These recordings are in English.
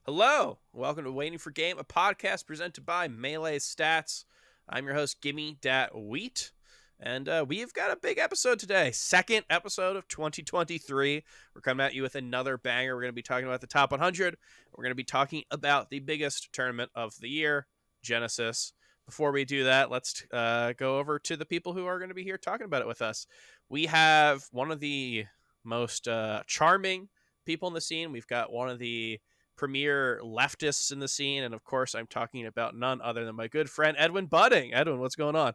Hello, welcome to Waiting for Game, a podcast presented by Melee Stats. I'm your host, Gimme Dat Wheat, and we've got a big episode today. Second episode of 2023. We're coming at you with another banger. We're going to be talking about the top 100. We're going to be talking about the biggest tournament of the year, Genesis. Before we do that, let's go over to the people who are going to be here talking about it with us. We have one of the most charming people in the scene. We've got one of the premier leftists in the scene. And of course, I'm talking about none other than my good friend, Edwin Budding. Edwin, what's going on?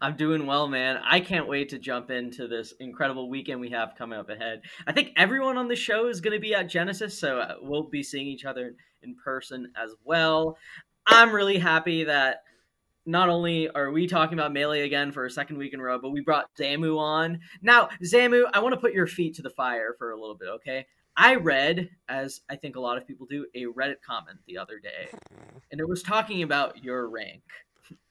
I'm doing well, man. I can't wait to jump into this incredible weekend we have coming up ahead. I think everyone on the show is going to be at Genesis, so we'll be seeing each other in person as well. I'm really happy that not only are we talking about Melee again for a second week in a row, but we brought Zamu on. Now, Zamu, I want to put your feet to the fire for a little bit, okay? I read, as I think a lot of people do, a Reddit comment the other day, and it was talking about your rank,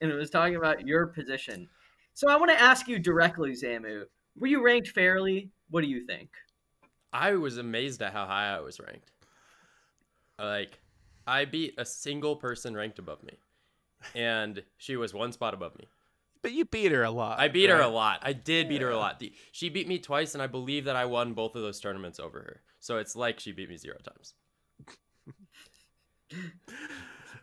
and it was talking about your position. So I want to ask you directly, Zamu, were you ranked fairly? What do you think? I was amazed at how high I was ranked. Like, I beat a single person ranked above me, and she was one spot above me. But you beat her a lot. I beat right? her a lot. I did beat her a lot. She beat me twice, and I believe that I won both of those tournaments over her. So it's like she beat me 0 times.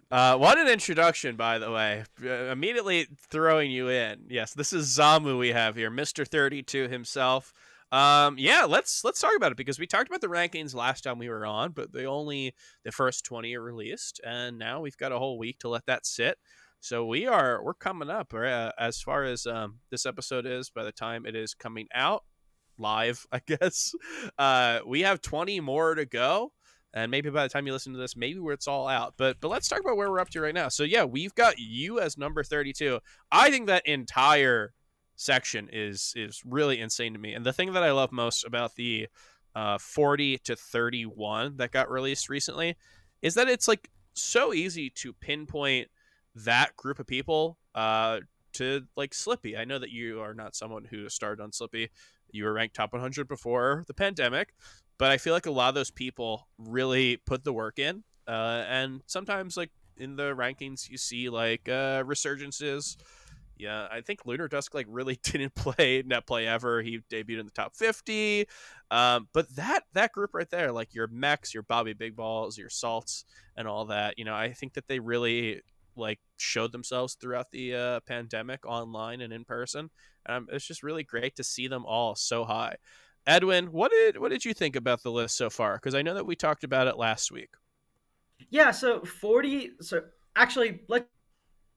What an introduction, by the way. Immediately throwing you in. Yes, this is Zamu we have here, Mr. 32 himself. Yeah, let's talk about it because we talked about the rankings last time we were on, but the first 20 are released, and now we've got a whole week to let that sit. So we're coming up as far as this episode is. By the time it is coming out live, I guess we have 20 more to go. And maybe by the time you listen to this, maybe where it's all out. But let's talk about where we're up to right now. So yeah, we've got you as number 32. I think that entire section is really insane to me. And the thing that I love most about the 40 to 31 that got released recently is that it's like so easy to pinpoint that group of people to like Slippy. I know that you are not someone who started on Slippy. You were ranked top 100 before the pandemic, but I feel like a lot of those people really put the work in. And sometimes, like in the rankings, you see like resurgences. Yeah, I think Lunar Dusk like really didn't play net play ever. He debuted in the top 50. But that group right there, like your Mechs, your Bobby Big Balls, your Salts, and all that, I think that they really like showed themselves throughout the pandemic online and in person. It's just really great to see them all so high. Edwin, what did you think about the list so far? Because I know that we talked about it last week. Yeah, so 40, so actually, like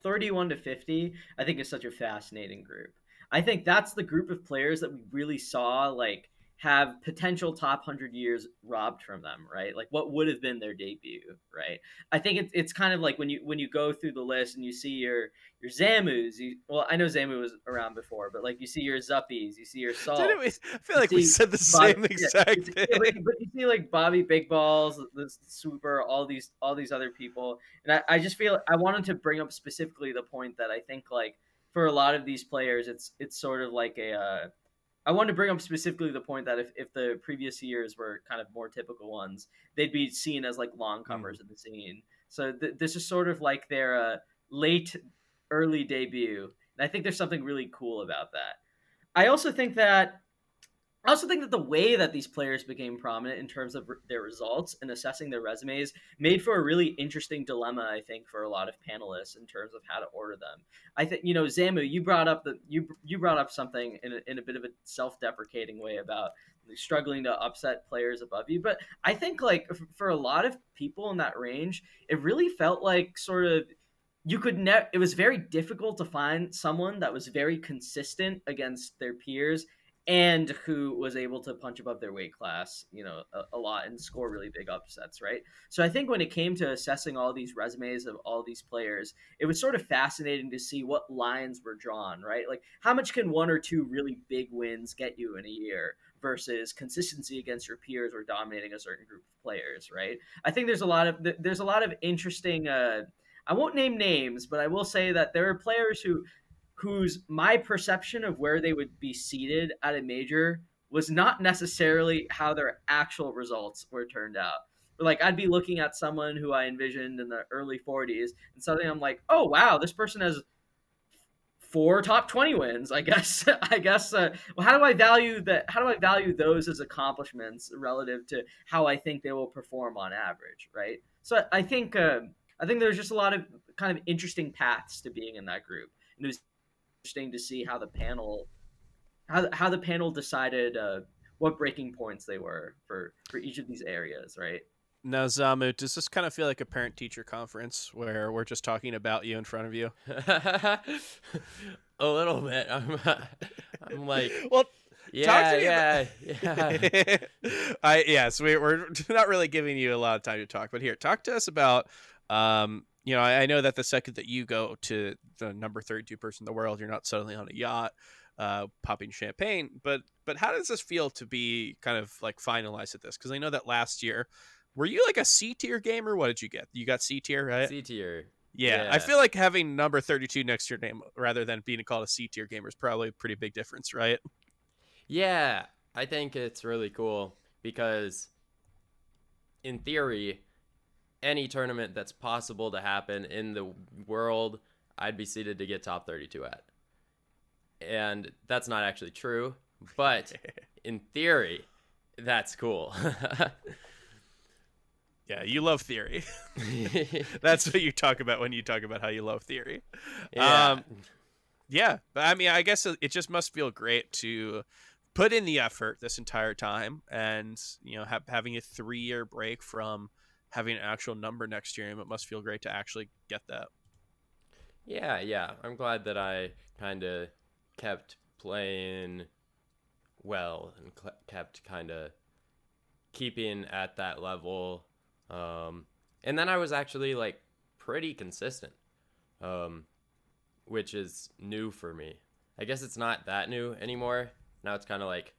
31 to 50, I think is such a fascinating group. I think that's the group of players that we really saw like have potential top 100 years robbed from them, right? Like what would have been their debut, right? I think it's kind of like when you go through the list and you see your Zamus, well, I know Zamu was around before, but like you see your Zuppies, you see your Didn't we? Salts, I feel you like we see said the Bobby, same yeah, exact yeah, but, thing. but you see like Bobby Big Balls, the Swooper, all these other people, and I just feel I wanted to bring up specifically the point that I think like for a lot of these players, it's sort of like a. I wanted to bring up specifically the point that if the previous years were kind of more typical ones, they'd be seen as like long comers in the scene. So this is sort of like their late, early debut, and I think there's something really cool about that. I also think that the way that these players became prominent in terms of their results and assessing their resumes made for a really interesting dilemma, I think, for a lot of panelists in terms of how to order them. I think Zamu, you brought up you brought up something in a bit of a self-deprecating way about struggling to upset players above you, but I think like for a lot of people in that range, it really felt like sort of you could it was very difficult to find someone that was very consistent against their peers and who was able to punch above their weight class, a lot and score really big upsets, right? So I think when it came to assessing all these resumes of all these players, it was sort of fascinating to see what lines were drawn, right? Like how much can one or two really big wins get you in a year versus consistency against your peers or dominating a certain group of players, right? I think there's a lot of interesting I won't name names, but I will say that there are players whose my perception of where they would be seated at a major was not necessarily how their actual results were turned out. Like I'd be looking at someone who I envisioned in the early 40s, and suddenly I'm like, oh wow, this person has 4 top 20 wins. I guess. I guess. Well, how do I value that? How do I value those as accomplishments relative to how I think they will perform on average? Right. So I think there's just a lot of kind of interesting paths to being in that group, and it was interesting to see how the panel how the panel decided what breaking points they were for each of these areas. Right. Now, Zamu, does this kind of feel like a parent-teacher conference where we're just talking about you in front of you? A little bit. I'm like, Well, talk to yeah, me yeah. Yes, we're not really giving you a lot of time to talk, but here, talk to us about, I know that the second that you go to the number 32 person in the world, you're not suddenly on a yacht, popping champagne, but how does this feel to be kind of like finalized at this? Because I know that last year, were you like a C tier gamer? What did you get? You got C tier, right? C tier. Yeah, I Yeah. feel like having number 32 next to your name rather than being called a C tier gamer is probably a pretty big difference, right? Yeah, I think it's really cool because in theory, any tournament that's possible to happen in the world, I'd be seeded to get top 32 at. And that's not actually true, but in theory, that's cool. Yeah, you love theory. That's what you talk about when you talk about how you love theory. Yeah. Yeah, but I mean, I guess it just must feel great to put in the effort this entire time, and having a 3-year break from having an actual number next year. It must feel great to actually get that. Yeah, yeah. I'm glad that I kind of kept playing well and kept kind of keeping at that level. And then I was actually like pretty consistent, um, which is new for me. I guess it's not that new anymore. Now it's kind of like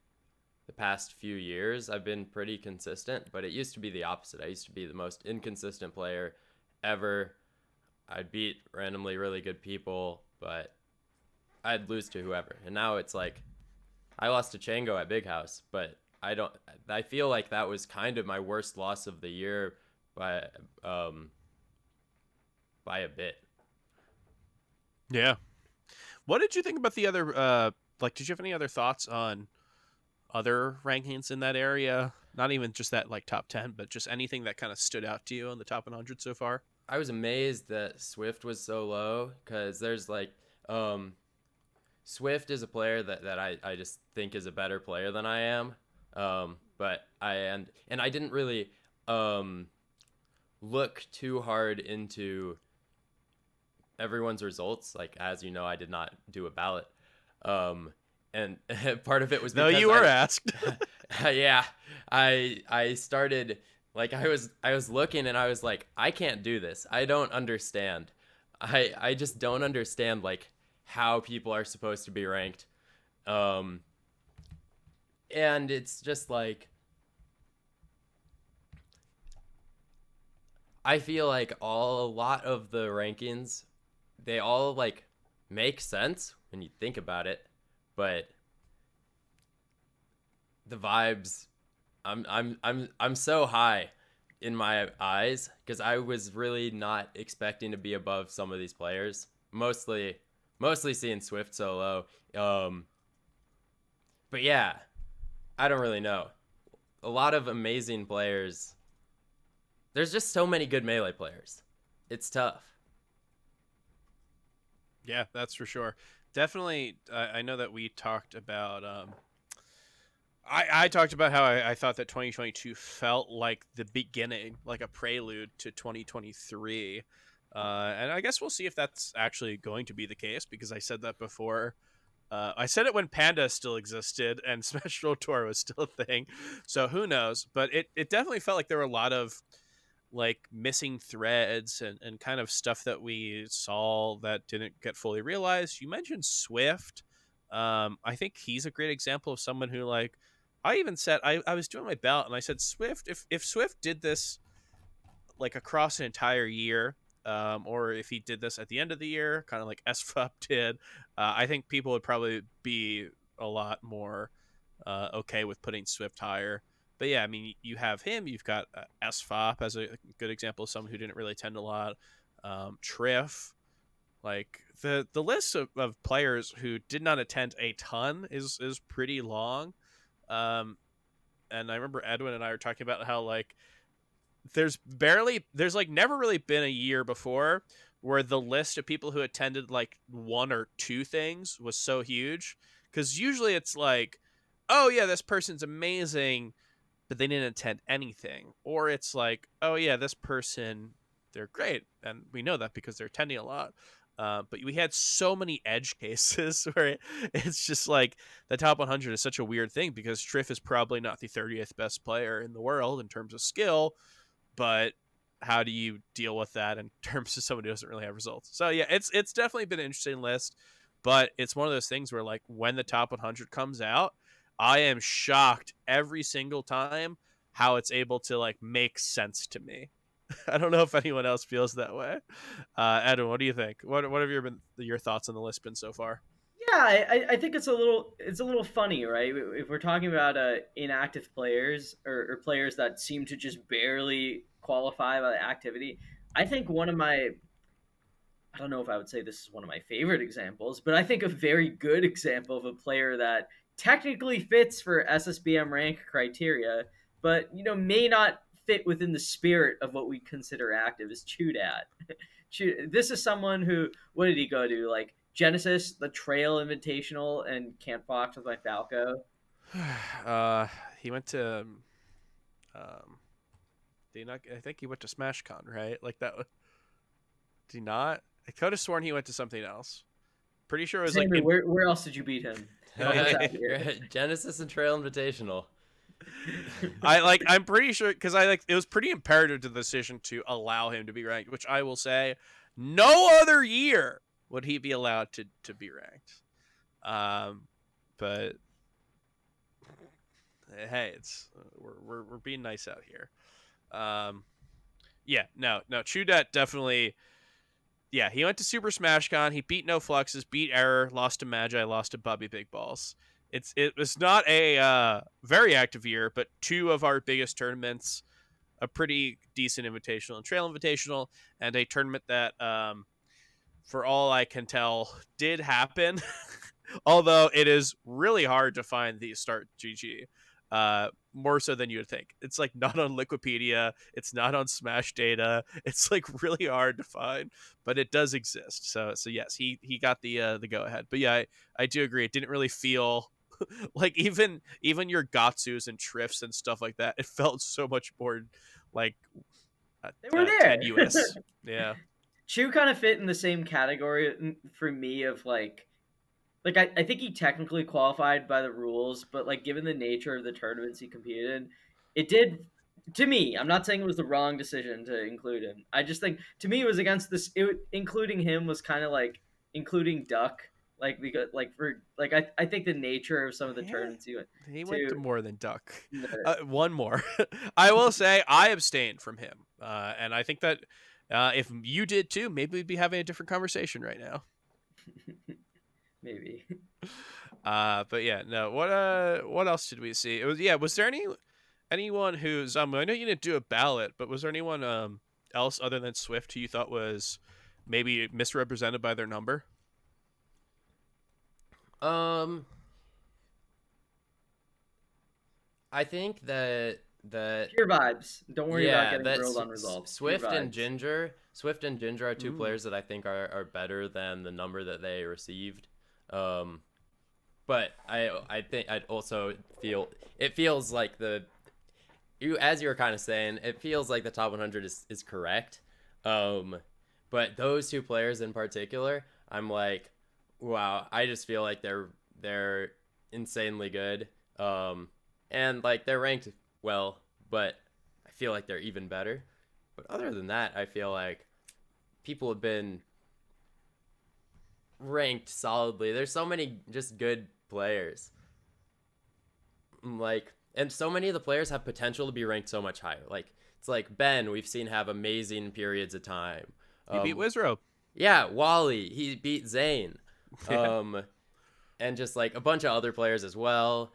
the past few years I've been pretty consistent, but it used to be the opposite. I used to be the most inconsistent player ever. I'd beat randomly really good people, but I'd lose to whoever. And now it's like I lost to Chango at Big House, but I feel like that was kind of my worst loss of the year by um by a bit. Yeah. What did you think about the other? Did you have any other thoughts on other rankings in that area? Not even just that like top 10, but just anything that kind of stood out to you on the top 100 so far. I was amazed that Swift was so low cuz there's like Swift is a player that I just think is a better player than I am. But and I didn't really look too hard into everyone's results. Like, as you know, I did not do a ballot. And part of it was No, because you were asked. yeah, I started like I was looking and I was like, I can't do this. I don't understand. I just don't understand like how people are supposed to be ranked. Um, and it's just like I feel like a lot of the rankings, they all like make sense when you think about it, but the vibes, I'm so high in my eyes because I was really not expecting to be above some of these players. Mostly seeing Swift so low. But yeah, I don't really know. A lot of amazing players. There's just so many good Melee players. It's tough. Yeah, that's for sure. Definitely, I know that we talked about. I talked about how I thought that 2022 felt like the beginning, like a prelude to 2023. And I guess we'll see if that's actually going to be the case because I said that before. I said it when Panda still existed and Smash Roll Tour was still a thing. So who knows? But it definitely felt like there were a lot of like missing threads and kind of stuff that we saw that didn't get fully realized. You mentioned Swift. I think he's a great example of someone who like I even said I was doing my belt and I said Swift if Swift did this like across an entire year, or if he did this at the end of the year, kind of like SFUP did, I think people would probably be a lot more okay with putting Swift higher. But yeah, I mean, you have him. You've got SFOP as a good example of someone who didn't really attend a lot. Triff, like the list of players who did not attend a ton is pretty long. Um, and I remember Edwin and I were talking about how like there's like never really been a year before where the list of people who attended like one or two things was so huge, because usually it's like, oh yeah, this person's amazing, but they didn't attend anything, or it's like, oh yeah, this person, they're great and we know that because they're attending a lot. But we had so many edge cases where it's just like the top 100 is such a weird thing because Triff is probably not the 30th best player in the world in terms of skill, but how do you deal with that in terms of somebody who doesn't really have results? So yeah, it's definitely been an interesting list, but it's one of those things where like when the top 100 comes out, I am shocked every single time how it's able to like make sense to me. I don't know if anyone else feels that way. Edwin, what do you think? What have your thoughts on the list been so far? Yeah, I think it's a little funny, right? If we're talking about inactive players or players that seem to just barely qualify by the activity, I think one of my I don't know if I would say this is one of my favorite examples, but I think a very good example of a player that technically fits for SSBM rank criteria, but may not fit within the spirit of what we consider active is Chudat. This is someone who, what did he go to? Like Genesis, the Trail Invitational, and Camp Fox with my Falco. He went to um, did he not? I think he went to SmashCon, right? Like that. Did he not? I could have sworn he went to something else. Pretty sure it was like Sammy, where else did you beat him? Help us out here. Genesis and Trail Invitational. I'm pretty sure because it was pretty imperative to the decision to allow him to be ranked, which I will say no other year would he be allowed to be ranked. But hey, it's we're being nice out here. Yeah, no, Chudet definitely. Yeah, he went to Super Smash Con. He beat No Fluxes, beat Error, lost to Magi, lost to Bubby Big Balls. It was not a very active year, but two of our biggest tournaments, a pretty decent invitational and trail invitational, and a tournament that, for all I can tell, did happen. Although it is really hard to find the start GG. More so than you would think. It's like not on Liquipedia. It's not on Smash Data. It's like really hard to find, but it does exist. So yes, he got the go ahead. But yeah, I do agree. It didn't really feel like even your Gatsus and Triffs and stuff like that. It felt so much more like They were there. tenuous. Yeah. Chu kind of fit in the same category for me of I think he technically qualified by the rules, but like given the nature of the tournaments he competed in, it did to me. I'm not saying it was the wrong decision to include him. I just think to me it was against this. Including him was kind of like including Duck. Like because I think the nature of some of the tournaments he went to more than Duck. One more. I will say I abstained from him, and I think that if you did too, maybe we'd be having a different conversation right now. Maybe. But yeah, no. What else did we see? It was Was there anyone who's I know you didn't do a ballot, but was there anyone else other than Swift who you thought was maybe misrepresented by their number? I think that pure vibes. Don't worry about getting that grilled on results. Swift and Ginger are two players that I think are better than the number that they received. But I think I'd also feels like as you were kind of saying, it feels like the top 100 is correct. But those two players in particular, I'm like, wow, I just feel like they're insanely good. And like they're ranked well, but I feel like they're even better. But other than that, I feel like people have been ranked solidly. There's so many just good players. And so many of the players have potential to be ranked so much higher. Like it's like Ben, we've seen have amazing periods of time. He beat Wizrobe. Yeah, Wally, he beat Zane. And just like a bunch of other players as well.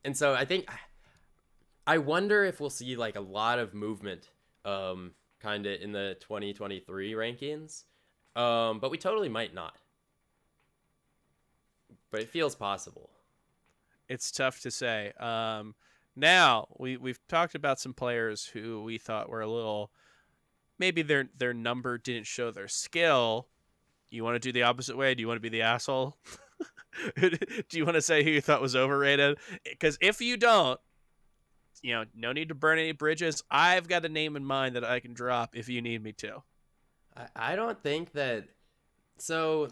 and so I wonder if we'll see like a lot of movement, kind of in the 2023 rankings, but we totally might not. But it feels possible. It's tough to say. Now we've talked about some players who we thought were a little, maybe their number didn't show their skill. You want to do the opposite way? Do you want to be the asshole? Do you want to say who you thought was overrated? Because if you don't, no need to burn any bridges. I've got a name in mind that I can drop if you need me to. I don't think that. So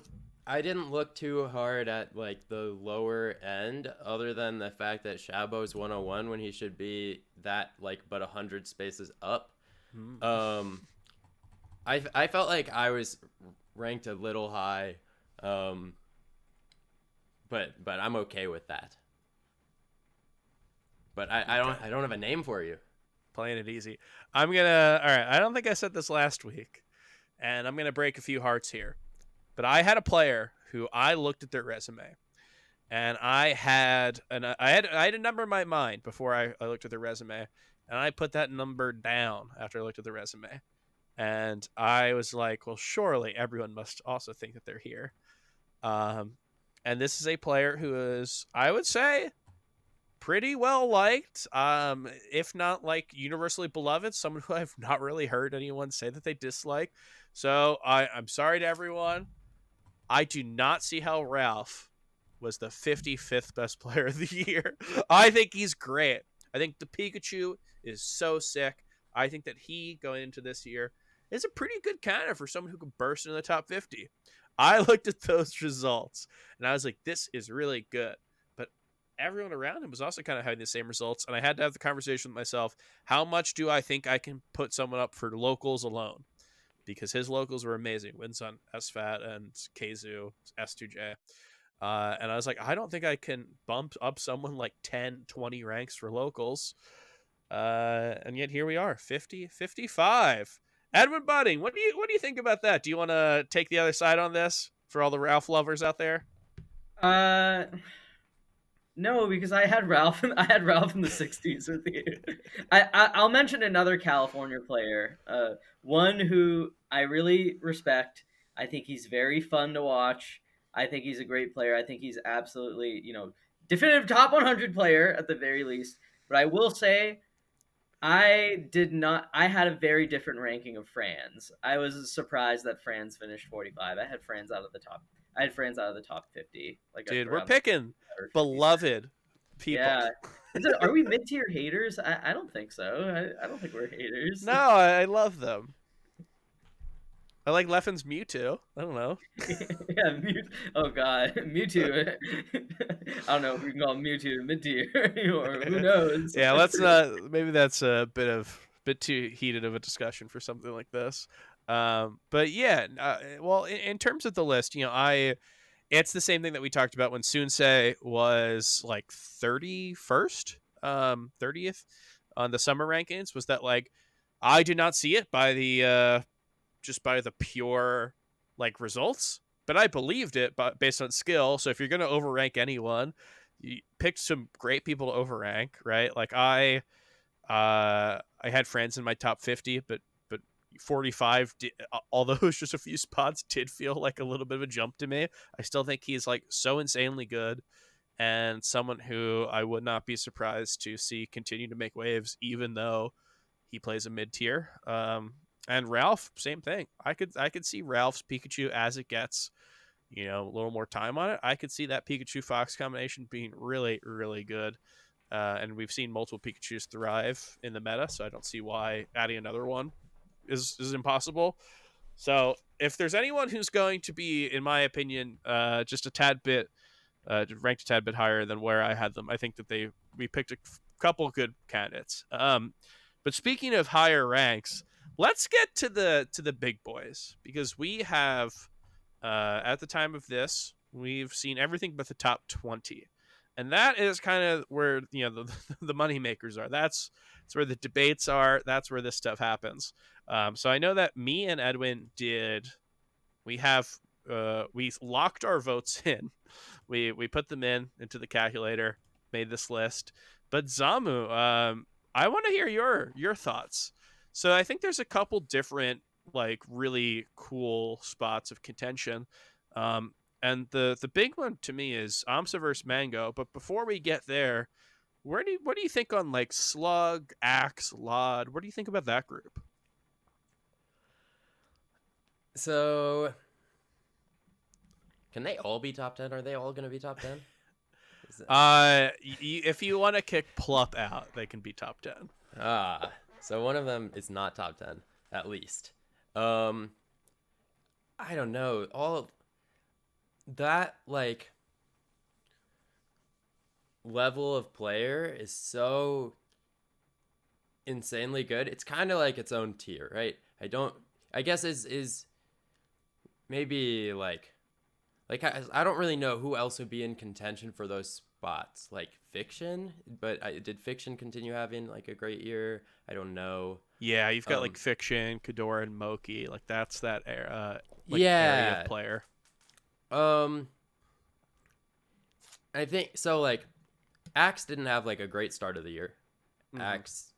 I didn't look too hard at like the lower end, other than the fact that Shabo's 101 when he should be that like but 100 spaces up. Um, I felt like I was ranked a little high, but I'm okay with that. But I don't have a name for you. Playing it easy. All right. I don't think I said this last week, and I'm gonna break a few hearts here. But I had a player who I looked at their resume, and I had a number in my mind before I looked at their resume, and I put that number down after I looked at the resume, and I was like, well, surely everyone must also think that they're here. And this is a player who is, I would say, pretty well liked, if not like universally beloved, someone who I've not really heard anyone say that they dislike. So I'm sorry to everyone. I do not see how Ralph was the 55th best player of the year. I think he's great. I think the Pikachu is so sick. I think that he, going into this year, is a pretty good candidate for someone who could burst into the top 50. I looked at those results, and I was like, this is really good. But everyone around him was also kind of having the same results, and I had to have the conversation with myself, how much do I think I can put someone up for locals alone? Because his locals were amazing. Wins on SFAT and Kzu, S2J. And I was like, I don't think I can bump up someone like 10, 20 ranks for locals. And yet here we are, 50, 55. Edwin Budding, what do you think about that? Do you want to take the other side on this for all the Ralph lovers out there? Uh, no, because I had Ralph. I had Ralph in the '60s with you. I'll mention another California player, one who I really respect. I think he's very fun to watch. I think he's a great player. I think he's absolutely, definitive top 100 player at the very least. But I will say, I did not. I had a very different ranking of Franz. I was surprised that Franz finished 45. I had Franz out of the top 50, like Dude, we're around picking 50. beloved people. Yeah. Are we mid tier haters? I don't think so. I don't think we're haters. No, I love them. I like Leffen's Mewtwo. I don't know. Yeah, oh god, Mewtwo. I don't know if we can call him Mewtwo mid tier, or who knows. Yeah, let's not. Maybe that's a bit too heated of a discussion for something like this. But yeah, well, in terms of the list, it's the same thing that we talked about when Sunsei was like 31st, 30th on the summer rankings. Was that like I did not see it by the just by the pure like results, but I believed it but based on skill. So if you're going to overrank anyone, you picked some great people to overrank, right? Like I had friends in my top 50, but 45 although it was just a few spots, did feel like a little bit of a jump to me. I still think he's like so insanely good, and someone who I would not be surprised to see continue to make waves, even though he plays a mid tier. And Ralph, same thing. I could see Ralph's Pikachu as it gets, a little more time on it. I could see that Pikachu Fox combination being really, really good. And we've seen multiple Pikachus thrive in the meta, so I don't see why adding another one is impossible. So if there's anyone who's going to be, in my opinion, just a tad bit ranked a tad bit higher than where I had them, I think that we picked a couple good candidates. But speaking of higher ranks, let's get to the big boys, because we have at the time of this, we've seen everything but the top 20. And that is kind of where the money makers are. That's where the debates are. That's where this stuff happens. So I know that me and Edwin we locked our votes in. We put them into the calculator, made this list. But Zamu, I want to hear your thoughts. So I think there's a couple different like really cool spots of contention. Um, and the big one to me is Amsa versus Mango. But before we get there, what do you think on like Slug, Axe, Lod? What do you think about that group? So, can they all be top 10? Are they all going to be top 10? If you want to kick Plup out, they can be top 10. So one of them is not top 10, at least. I don't know. All of that, like, level of player is so insanely good. It's kind of like its own tier, right? I guess is maybe like I don't really know who else would be in contention for those spots. Like Fiction, but did Fiction continue having like a great year? I don't know. Yeah, you've got like Fiction, Kadora, and Moki. Like that's that area of Yeah. player. Um, I think so. Like, Axe didn't have like a great start of the year. Mhm. Axe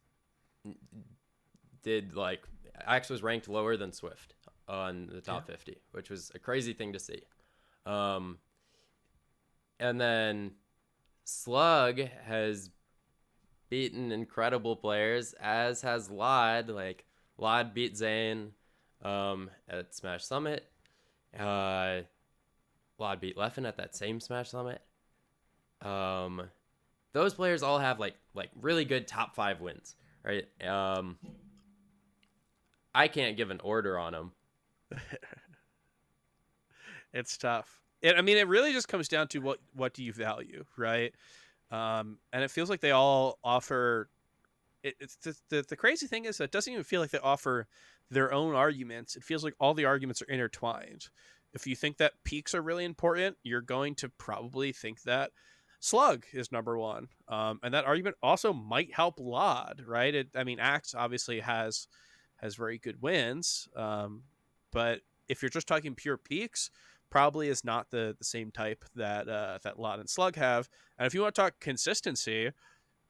did like Axe was ranked lower than Swift on the top 50, which was a crazy thing to see. Um, and then Slug has beaten incredible players, as has Lod. Like Lod beat Zane at Smash Summit. Lod beat Leffen at that same Smash Summit. Those players all have like really good top 5 wins, right? I can't give an order on them. It's tough. It really just comes down to what do you value, right? And it feels like they all offer. It's the crazy thing is that it doesn't even feel like they offer their own arguments. It feels like all the arguments are intertwined. If you think that peaks are really important, you're going to probably think that Slug is number one. And that argument also might help Lod, right? Axe obviously has very good wins, but if you're just talking pure peaks, probably is not the same type that that Lod and Slug have. And if you want to talk consistency,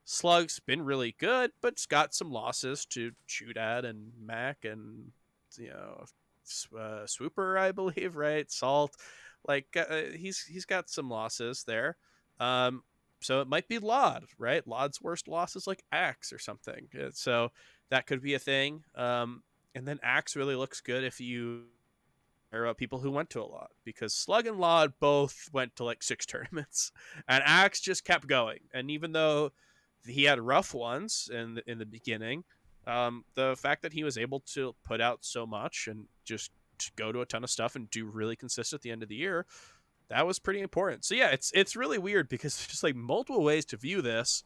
Slug's been really good, but it's got some losses to Shootad and Mac and you know Swooper, I believe, right? Salt, he's got some losses there. Um, so it might be Lod, right? Lod's worst loss is like Axe or something. So that could be a thing. And then Axe really looks good if you care about people who went to a lot, because Slug and Lod both went to like 6 tournaments, and Axe just kept going. And even though he had rough ones in the beginning, the fact that he was able to put out so much and just go to a ton of stuff and do really consistent at the end of the year, that was pretty important. So yeah, it's really weird because there's just like multiple ways to view this,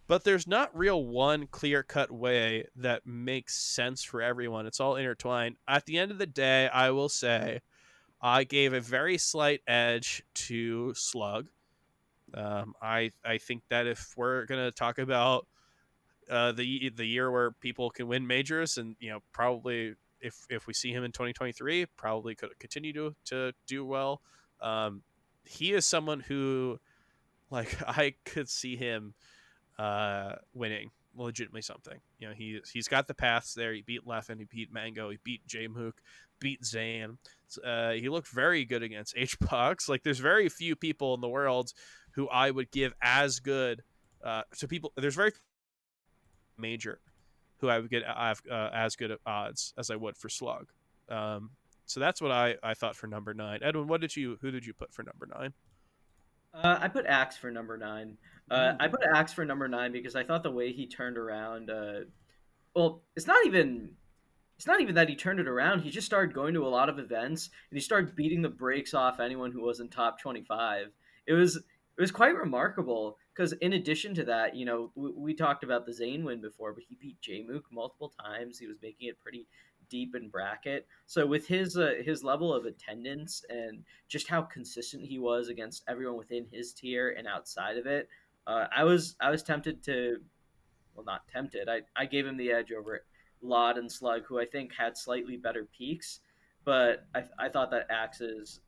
but there's not real one clear cut way that makes sense for everyone. It's all intertwined. At the end of the day, I will say I gave a very slight edge to Slug. I think that if we're gonna talk about the year where people can win majors, and probably if we see him in 2023, probably could continue to do well. He is someone who, like, I could see him winning legitimately something. He's got the paths there. He beat Leffen, he beat Mango, he beat Jmook, beat Zane. He looked very good against HBox. Like, there's very few people in the world who I would give as good to people. There's very major who I would get as good at odds as I would for Slug. So that's what I thought for number 9. Edwin, who did you put for number 9? I put Axe for number 9. I put Axe for number 9 because I thought the way he turned around. Well, it's not even that he turned it around. He just started going to a lot of events and he started beating the brakes off anyone who wasn't top 25. It was quite remarkable because in addition to that, we talked about the Zane win before, but he beat Jmook multiple times. He was making it pretty deep in bracket. So with his level of attendance and just how consistent he was against everyone within his tier and outside of it, I was tempted to, well, not tempted. I gave him the edge over Lod and Slug, who I think had slightly better peaks, but I thought that Axe's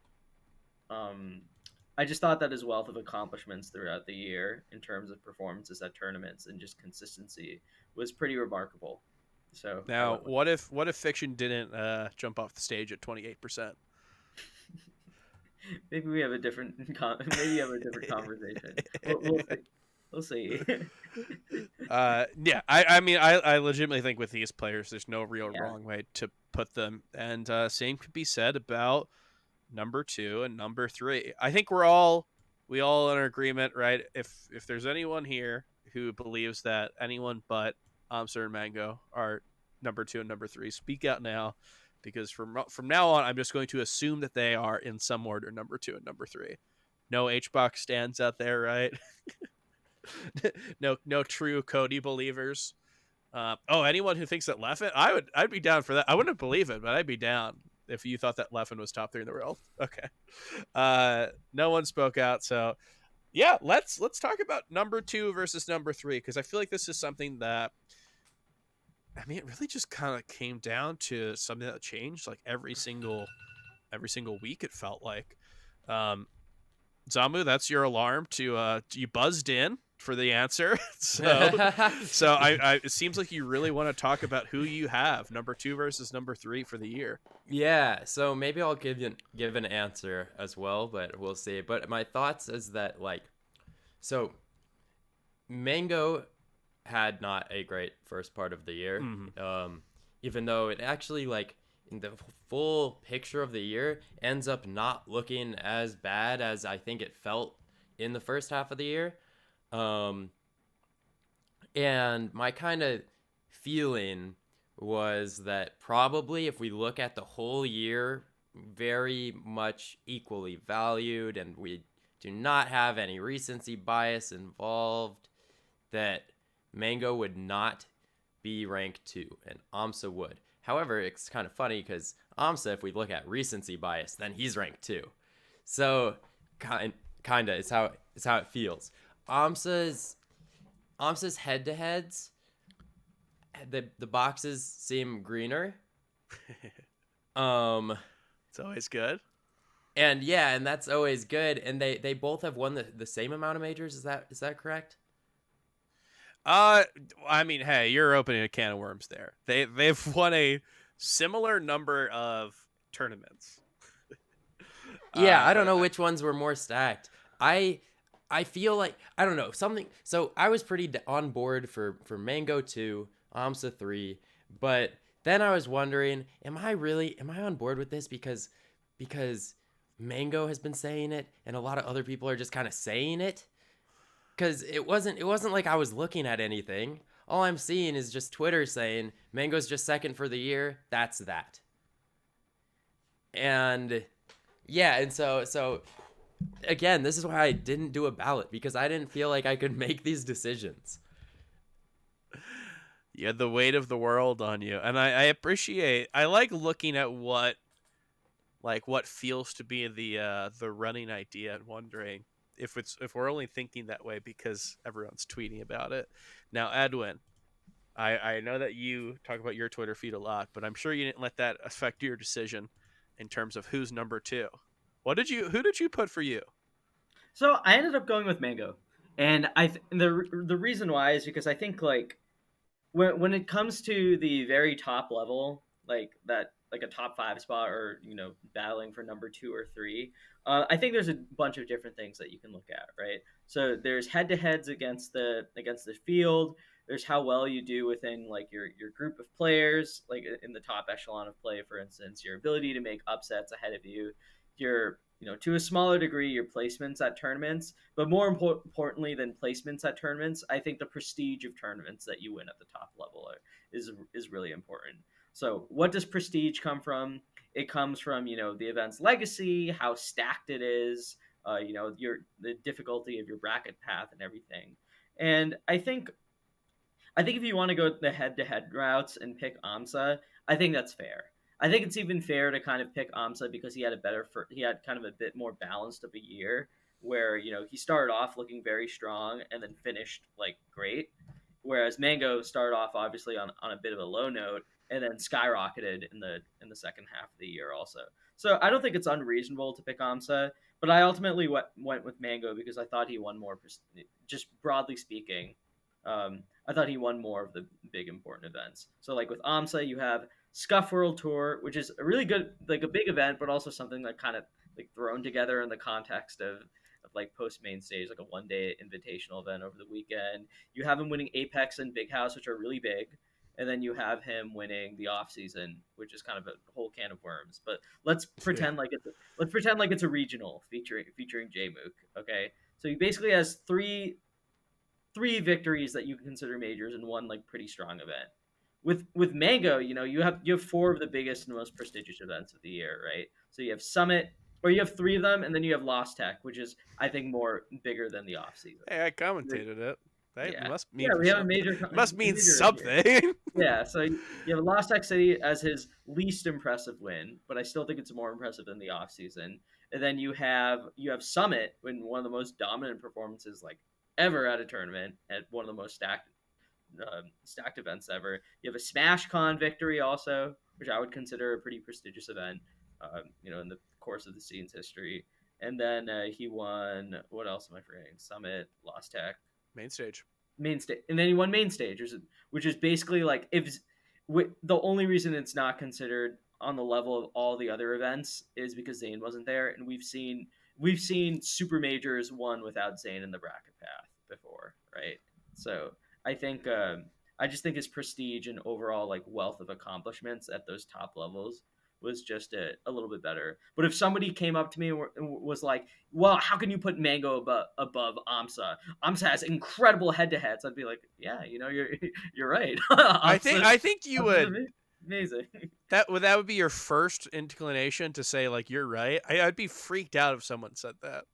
um, I just thought that his wealth of accomplishments throughout the year in terms of performances at tournaments and just consistency was pretty remarkable. So I Now, went with what if fiction didn't jump off the stage at 28%? maybe we have a different maybe you have a different conversation. We'll see. We'll see. Yeah, I mean, I legitimately think with these players, there's no real Yeah. wrong way to put them, and same could be said about number 2 and number 3. I think we all in agreement, right? If there's anyone here who believes that anyone but Amser and Mango are number 2 and number 3, speak out now, because from now on, I'm just going to assume that they are in some order number 2 and number 3. No H box stands out there, right? No true Cody believers. Anyone who thinks that Leffen, I'd be down for that. I wouldn't believe it, but I'd be down if you thought that Leffen was top 3 in the world. Okay. No one spoke out, so yeah, let's talk about number 2 versus number 3, because I feel like this is something that, I mean, it really just kind of came down to something that changed like every single week. It felt like. Um, Zamu, that's your alarm to you buzzed in for the answer. So it seems like you really want to talk about who you have number 2 versus number 3 for the year. Yeah, so maybe I'll give an answer as well, but we'll see. But my thoughts is that like, so Mango had not a great first part of the year. Even though it actually like in the full picture of the year ends up not looking as bad as I think it felt in the first half of the year. And my kind of feeling was that probably if we look at the whole year, very much equally valued, and we do not have any recency bias involved, that Mango would not be ranked 2 and Amsa would. However, it's kind of funny because Amsa, if we look at recency bias, then he's ranked 2. So kinda is how it feels. Amsa's head to heads, the boxes seem greener. It's always good. And yeah, and that's always good. And they both have won the same amount of majors. Is that correct? I mean, hey, you're opening a can of worms there. They've won a similar number of tournaments. Yeah, I don't know which ones were more stacked. I feel like I don't know something. So I was pretty on board for Mango 2, Amsa 3, but then I was wondering, am I on board with this because Mango has been saying it and a lot of other people are just kind of saying it? Because it wasn't like I was looking at anything. All I'm seeing is just Twitter saying Mango's just second for the year. That's that. And yeah, and so again, this is why I didn't do a ballot, because I didn't feel like I could make these decisions. You had the weight of the world on you, and I like looking at what feels to be the running idea and wondering if we're only thinking that way because everyone's tweeting about it. Now, Edwin, I know that you talk about your Twitter feed a lot, but I'm sure you didn't let that affect your decision in terms of who's number 2. Who did you put for you? So I ended up going with Mango, and the reason why is because I think like when it comes to the very top level, like that, like a top 5 spot, or battling for number 2 or 3, I think there's a bunch of different things that you can look at, right? So there's head to heads against the field. There's how well you do within like your group of players, like in the top echelon of play, for instance, your ability to make upsets ahead of you, your to a smaller degree your placements at tournaments, but more importantly than placements at tournaments, I think the prestige of tournaments that you win at the top level is really important. So what does prestige come from? It comes from the event's legacy, how stacked it is, the difficulty of your bracket path and everything. And I think if you want to go the head-to-head routes and pick Amsa, I think that's fair. I think it's even fair to kind of pick Amsa because he had kind of a bit more balanced of a year where he started off looking very strong and then finished like great. whereas Mango started off obviously on a bit of a low note and then skyrocketed in the second half of the year also. So I don't think it's unreasonable to pick Amsa, but I ultimately went with Mango because I thought he won more. Just broadly speaking, I thought he won more of the big important events. So like with Amsa, you have Scuff World Tour, which is a really good, like a big event, but also something that kind of like thrown together in the context of like post main stage, like a 1 day invitational event over the weekend. You have him winning Apex and Big House, which are really big, and then you have him winning the off season, which is kind of a whole can of worms. But Yeah. let's pretend like it's a regional featuring Jmook. Okay, so he basically has three victories that you can consider majors in one like pretty strong event. With Mango, you have four of the biggest and most prestigious events of the year, right? So you have Summit, or you have three of them, and then you have Lost Tech, which is I think more bigger than the off season. Hey, I commentated it. That Yeah, must yeah, mean for we have a something. major It must mean major in here. something. Yeah, so you have Lost Tech City as his least impressive win, but I still think it's more impressive than the off season. And then you have Summit when one of the most dominant performances like ever at a tournament at one of the most stacked events ever. You have a Smash Con victory also, which I would consider a pretty prestigious event, in the course of the scene's history. And then he won. What else am I forgetting? Summit, Lost Tech, Main stage. main stage, and then he won main stage, which is basically like if the only reason it's not considered on the level of all the other events is because Zane wasn't there, and we've seen super majors won without Zane in the bracket path before, right? So I think I just think his prestige and overall like wealth of accomplishments at those top levels was just a little bit better. But if somebody came up to me and was like, "Well, how can you put Mango above Amsa? Amsa has incredible head-to-heads." I'd be like, "Yeah, you're right. Amsa, I think you Amsa's would amazing." that would be your first inclination to say like you're right. I'd be freaked out if someone said that.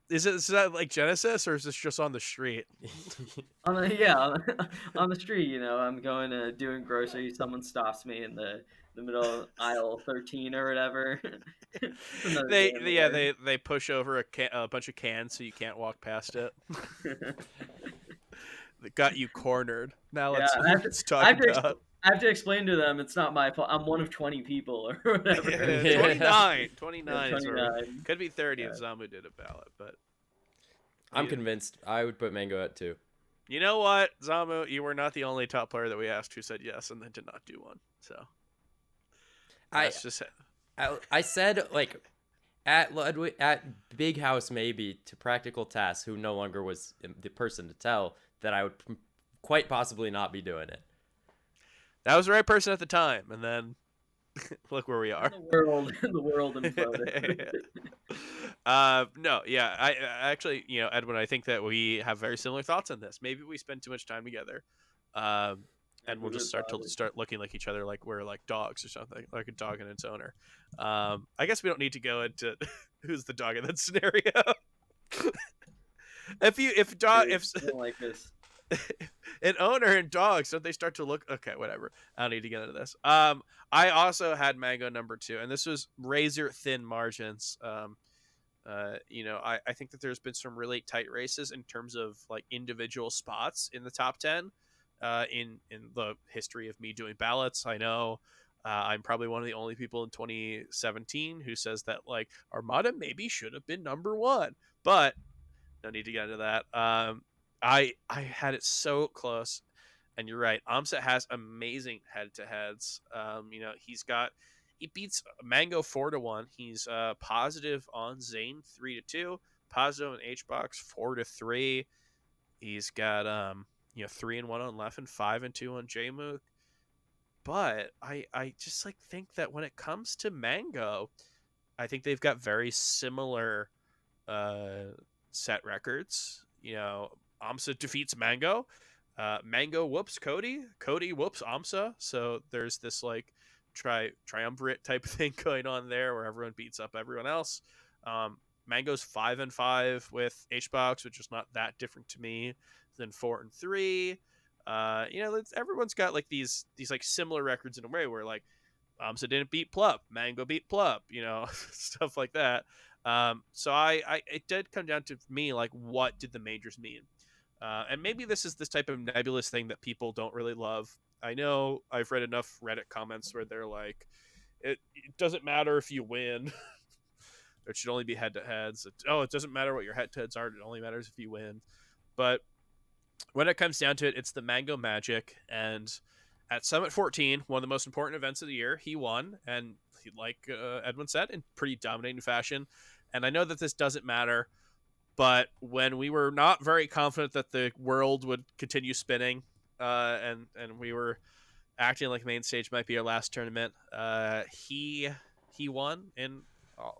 Is that like Genesis or is this just on the street? On the street, I'm going to doing groceries. Someone stops me in the middle of aisle 13 or whatever. It's another day in the Yeah, Lord. they push over a bunch of cans so you can't walk past it. They got you cornered. Now Yeah, let's I talk have to, about I have to explain to them it's not my fault. I'm one of 20 people or whatever. 29. Yeah, 29 is where 29. could be 30 Yeah. if Zamu did a ballot, but I'm yeah. convinced. I would put Mango at 2. You know what, Zamu, you were not the only top player that we asked who said yes and then did not do one. So I that's just I said like at Ludwig, at Big House maybe to Practical Task, who no longer was the person to tell, that I would quite possibly not be doing it. that was the right person at the time, and then look where we are. The world imploded. No, yeah, I actually, Edwin, I think that we have very similar thoughts on this. Maybe we spend too much time together, and we'll just start looking like each other, like we're like dogs or something, like a dog and its owner. I guess we don't need to go into who's the dog in that scenario. if dog if I don't like this. an owner and dogs, don't they start to look okay, whatever, I don't need to get into this. I also had Mango number 2, and this was razor thin margins. I think that there's been some really tight races in terms of like individual spots in the top 10 in the history of me doing ballots. I know I'm probably one of the only people in 2017 who says that like Armada maybe should have been number 1, but no need to get into that. I had it so close, and you're right. Amsa has amazing head to heads. He beats Mango 4-1. He's positive on Zane 3-2, positive on HBox 4-3. He's got 3-1 on Leffen, 5-2 on JMook. But I just like think that when it comes to Mango, I think they've got very similar set records. Amsa defeats Mango. Mango whoops Cody. Cody whoops Amsa. So there's this like triumvirate type of thing going on there where everyone beats up everyone else. Mango's 5-5 with HBox, which is not that different to me than 4-3. Everyone's got like these like similar records in a way where like Amsa didn't beat Plup, Mango beat Plup, stuff like that. So it did come down to me like what did the majors mean? And maybe this is this type of nebulous thing that people don't really love. I know I've read enough Reddit comments where they're like, it doesn't matter if you win. It should only be head to heads. Oh, it doesn't matter what your head to heads are. It only matters if you win. But when it comes down to it, it's the Mango Magic. And at Summit 14, one of the most important events of the year, he won. And he, like Edwin said, in pretty dominating fashion. And I know that this doesn't matter, but when we were not very confident that the world would continue spinning, and we were acting like main stage might be our last tournament, he won in uh,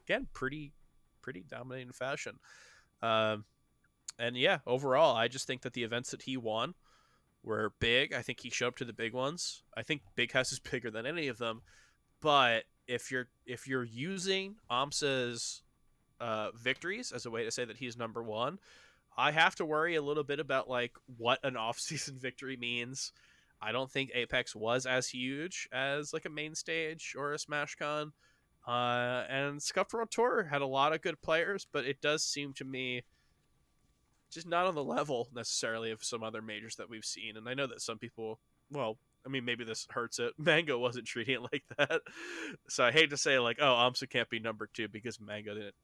again pretty dominating fashion. Um, and yeah, overall, I just think that the events that he won were big. I think he showed up to the big ones. I think Big House is bigger than any of them. But if you're using Amsa's victories as a way to say that he's number one, I have to worry a little bit about like what an off-season victory means. I don't think Apex was as huge as like a main stage or a SmashCon. And Scuffed World Tour had a lot of good players, but it does seem to me just not on the level necessarily of some other majors that we've seen. And I know that some people, well, I mean, maybe this hurts it. Mango wasn't treating it like that. So I hate to say, like, oh, Amsa can't be number two because Mango didn't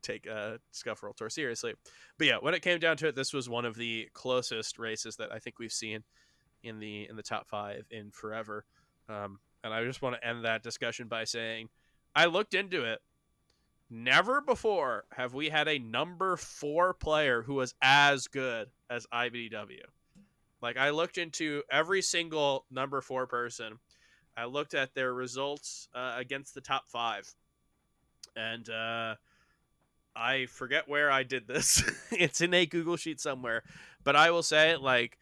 take Scuff World Tour seriously. But yeah, when it came down to it, this was one of the closest races that I think we've seen in the top five in forever. And I just want to end that discussion by saying I looked into it. Never before have we had a number 4 player who was as good as IBDW. Like, I looked into every single number 4 person. I looked at their results against the top 5. And I forget where I did this. It's in a Google sheet somewhere. But I will say, like,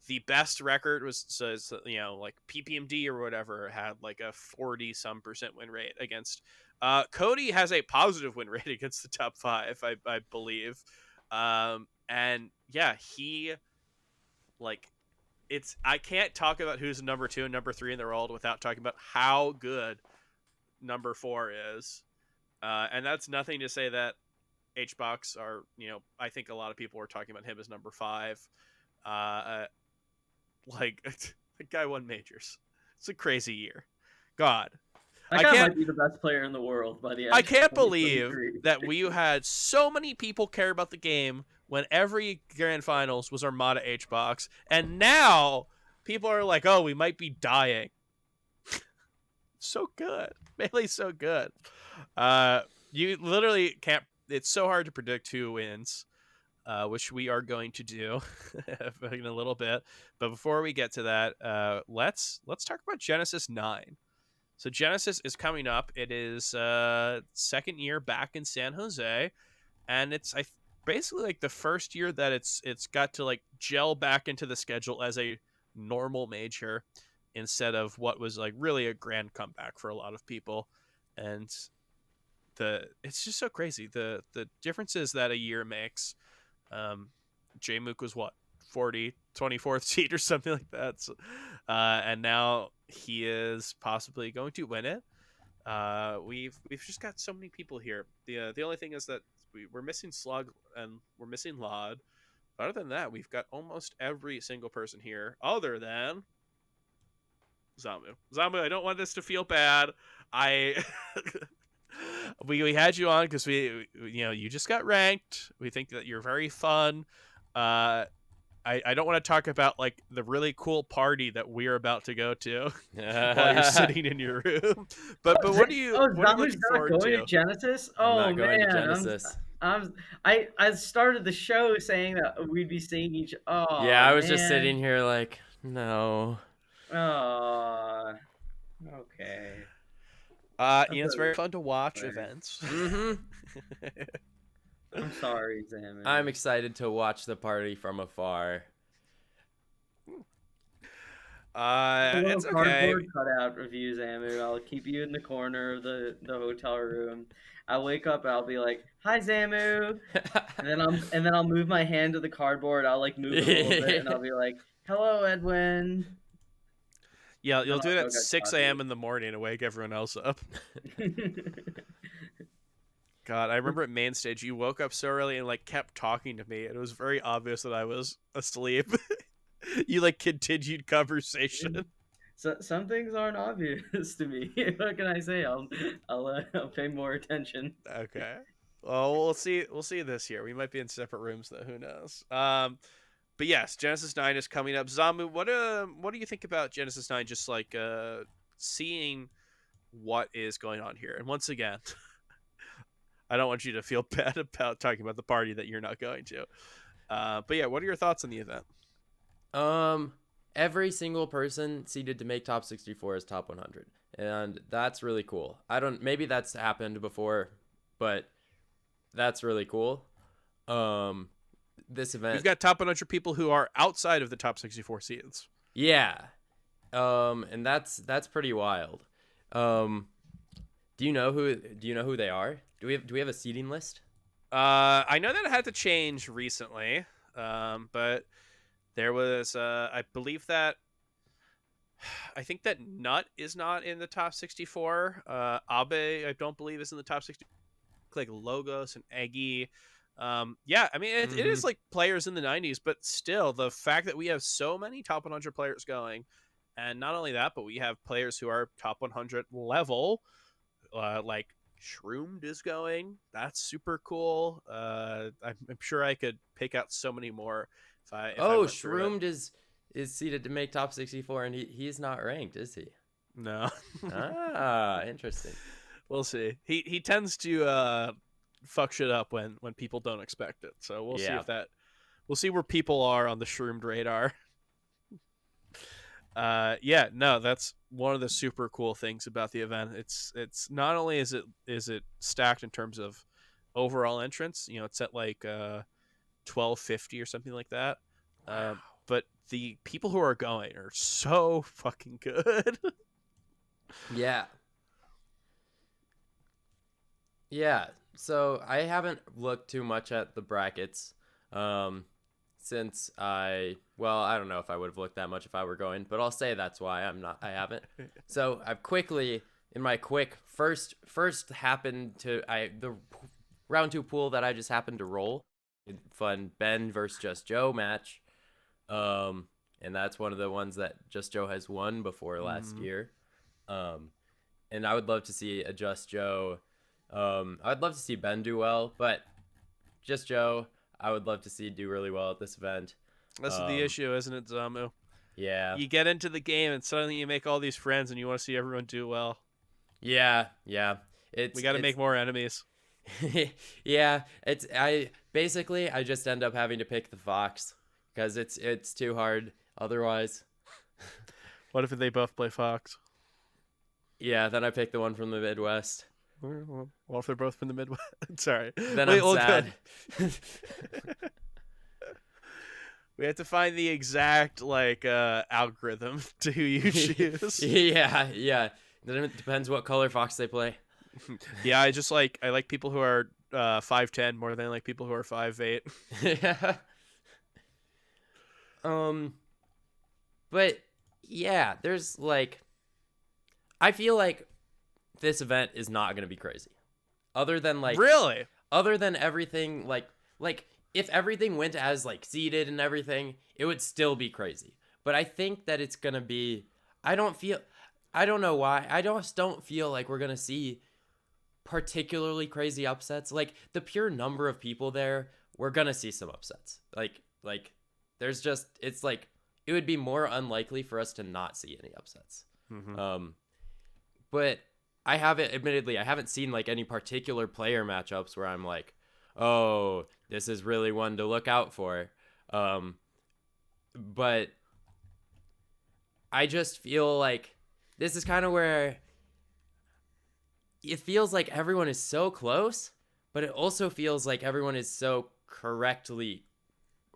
the best record was, like PPMD or whatever had like a 40-some% win rate against. Cody has a positive win rate against the top 5, I believe. And yeah, he, like, I can't talk about who's number 2 and number 3 in the world without talking about how good number 4 is. And that's nothing to say that HBox are, I think a lot of people were talking about him as number 5. Like, the guy won majors. It's a crazy year. God. That guy might be the best player in the world by the end. I can't believe that we had so many people care about the game when every grand finals was Armada HBox, and now people are like, oh, we might be dying. So good. Melee's so good. You literally can't. It's so hard to predict who wins, which we are going to do in a little bit. But before we get to that, let's talk about Genesis 9. So Genesis is coming up. It is second year back in San Jose, and it's basically like the first year that it's got to like gel back into the schedule as a normal major instead of what was like really a grand comeback for a lot of people. And it's just so crazy the differences that a year makes. J-Mook was what, 24th seed or something like that, so, and now he is possibly going to win it. We've just got so many people here. The only thing is that we're missing Slug and we're missing Lod. Other than that, we've got almost every single person here other than Zamu. I don't want this to feel bad. We had you on because you just got ranked. We think that you're very fun. I don't want to talk about like the really cool party that we're about to go to while you're sitting in your room. But what are you looking forward to? Genesis? Oh man, Genesis. I started the show saying that we'd be seeing each. Oh yeah, I was just sitting here like, no. Oh, okay. It's very fun to watch events. Mm-hmm. I'm sorry, Zamu. I'm excited to watch the party from afar. It's okay. Cardboard cutout review, Zamu. I'll keep you in the corner of the hotel room. I'll wake up and I'll be like, "Hi, Zamu," and then I'll move my hand to the cardboard. I'll like move it a little bit, and I'll be like, "Hello, Edwin." Yeah, you'll do it at 6 a.m. in the morning to wake everyone else up. God, I remember at main stage, you woke up so early and like kept talking to me, and it was very obvious that I was asleep. You like continued conversation. So some things aren't obvious to me. What can I say? I'll pay more attention. Okay. Well, we'll see. We'll see this year. We might be in separate rooms though. Who knows? But yes, Genesis 9 is coming up. Zamu, what do you think about Genesis 9? Just like seeing what is going on here. And once again, I don't want you to feel bad about talking about the party that you're not going to. But yeah, what are your thoughts on the event? Every single person seeded to make top 64 is top 100, and that's really cool. Maybe that's happened before, but that's really cool. This event, We've got top 100 people who are outside of the top 64 seeds. yeah. And that's pretty wild. Do you know who they are? Do we have a seeding list? I know that it had to change recently, but there was, I believe that, I think that Nut is not in the top 64. Abe, I don't believe, is in the top 60. Like Logos and Eggy. Yeah, I mean, it is like players in the 90s, but still, the fact that we have so many top 100 players going, and not only that, but we have players who are top 100 level, like Shroomed is going. That's super cool. I'm sure I could pick out so many more if I went through it. Shroomed is seeded to make top 64, and he's not ranked, is he? No. Interesting. We'll see. He tends to fuck shit up when people don't expect it. So we'll see we'll see where people are on the Shroomed radar. Yeah, no, that's one of the super cool things about the event. It's not only is it stacked in terms of overall entrance, it's at like 1250 or something like that. Wow. But the people who are going are so fucking good. Yeah. Yeah. So I haven't looked too much at the brackets since I don't know if I would have looked that much if I were going, but I'll say that's why I haven't. So I've quickly, in my quick first happened to the round 2 pool that I just happened to roll, fun Ben versus Just Joe match, and that's one of the ones that Just Joe has won before last year, and I would love to see a Just Joe. I'd love to see Ben do well, but Just Joe, I would love to see do really well at this event. That's the issue, isn't it, Zamu? Yeah. You get into the game and suddenly you make all these friends and you want to see everyone do well. Yeah. We got to make more enemies. Yeah. I just end up having to pick the Fox because it's too hard otherwise. What if they both play Fox? Yeah, then I pick the one from the Midwest. Well, if they're both from the Midwest, sorry. Then I'm sad. We have to find the exact algorithm to who you choose. Yeah. Then it depends what color Fox they play. Yeah, I like people who are 5'10" more than I like people who are 5'8". Yeah. But yeah, there's I feel like this event is not going to be crazy. Other than Really? Other than everything if everything went as seeded and everything, it would still be crazy. But I think that it's going to be I don't know why. I just don't feel like we're going to see particularly crazy upsets. The pure number of people there, we're going to see some upsets. There's just it would be more unlikely for us to not see any upsets. Mm-hmm. But I haven't seen any particular player matchups where I'm oh, this is really one to look out for. But I just feel like this is kind of where it feels like everyone is so close, but it also feels like everyone is so correctly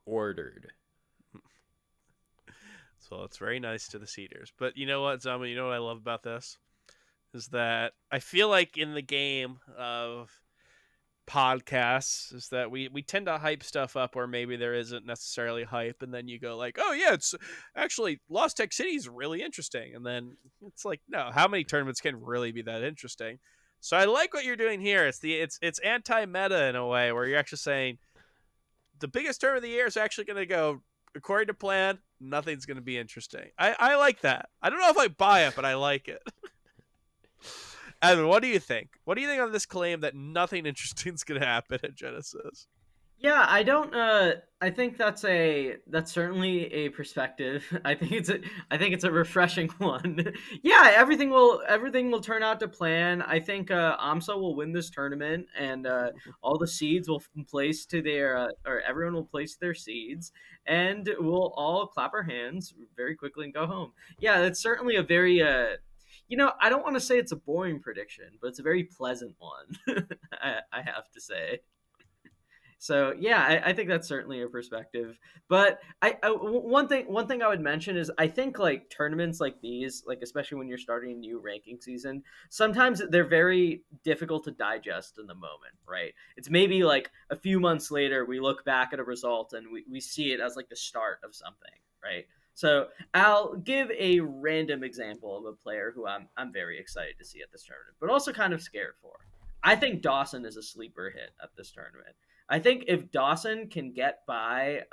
ordered. So it's very nice to the Cedars. But you know what, Zamu, you know what I love about this? Is that I feel like in the game of podcasts is that we tend to hype stuff up where maybe there isn't necessarily hype, and then you go oh yeah, it's actually Lost Tech City is really interesting, and then it's no, how many tournaments can really be that interesting? So I like what you're doing here. It's anti-meta in a way where you're actually saying the biggest term of the year is actually going to go according to plan. Nothing's going to be interesting. I like that. I don't know if I buy it, but I like it. Evan, what do you think? What do you think on this claim that nothing interesting is going to happen at Genesis? Yeah, I don't. I think that's certainly a perspective. I think it's a refreshing one. Yeah, everything will turn out to plan. I think AMSA will win this tournament, and all the seeds will place to their or everyone will place their seeds, and we'll all clap our hands very quickly and go home. Yeah, that's certainly a very I don't want to say it's a boring prediction, but it's a very pleasant one. I have to say. So yeah, I think that's certainly a perspective. But one thing I would mention is I think like tournaments like these, like especially when you're starting a new ranking season, sometimes they're very difficult to digest in the moment, right? It's maybe like a few months later we look back at a result and we see it as like the start of something, right? So I'll give a random example of a player who I'm very excited to see at this tournament, but also kind of scared for. I think Dawson is a sleeper hit at this tournament. I think if Dawson can get by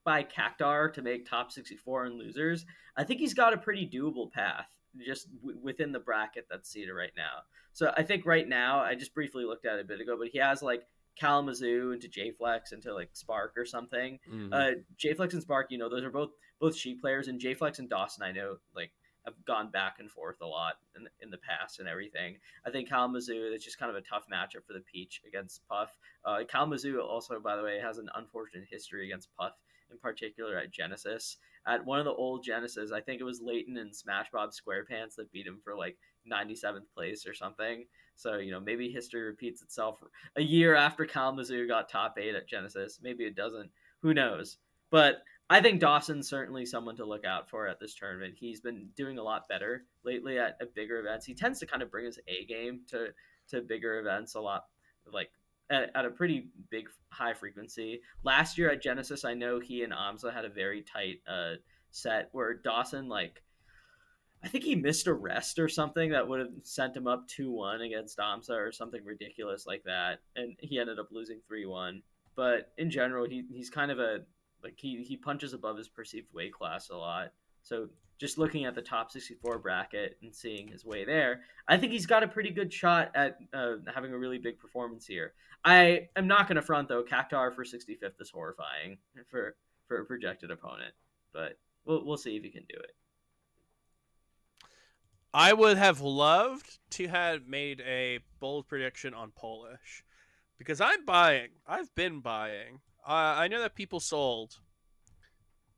Cactar to make top 64 and losers, I think he's got a pretty doable path just within the bracket that's seated right now. So I think right now, I just briefly looked at it a bit ago, but he has like Kalamazoo into JFlex into like Spark or something. Mm-hmm. JFlex and Spark, those are both Sheep players, and JFlex and Dawson, I know like have gone back and forth a lot in the past and everything. I think Kalamazoo, it's just kind of a tough matchup for the Peach against Puff. Kalamazoo also, by the way, has an unfortunate history against Puff, in particular at Genesis. At one of the old Genesis, I think it was Leighton and Smash Bob SquarePants that beat him for like 97th place or something. So, maybe history repeats itself a year after Kalamazoo got top 8 at Genesis. Maybe it doesn't. Who knows? But I think Dawson's certainly someone to look out for at this tournament. He's been doing a lot better lately at bigger events. He tends to kind of bring his A game to bigger events a lot, like at a pretty big high frequency. Last year at Genesis, I know he and Amza had a very tight set where Dawson I think he missed a rest or something that would have sent him up 2-1 against Amsa or something ridiculous like that. And he ended up losing 3-1. But in general, he's kind of he punches above his perceived weight class a lot. So just looking at the top 64 bracket and seeing his way there, I think he's got a pretty good shot at having a really big performance here. I am not going to front, though. Cactar for 65th is horrifying for a projected opponent. But we'll see if he can do it. I would have loved to have made a bold prediction on Polish because I'm buying. I've been buying. I know that people sold,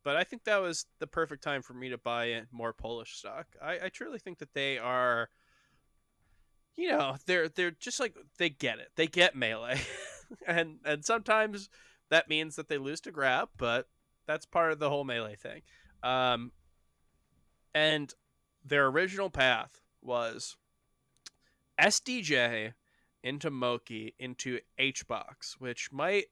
but I think that was the perfect time for me to buy in more Polish stock. I truly think that they are, they're just like they get it. They get melee, and sometimes that means that they lose to grab, but that's part of the whole melee thing. And their original path was SDJ into Moki into HBox, which might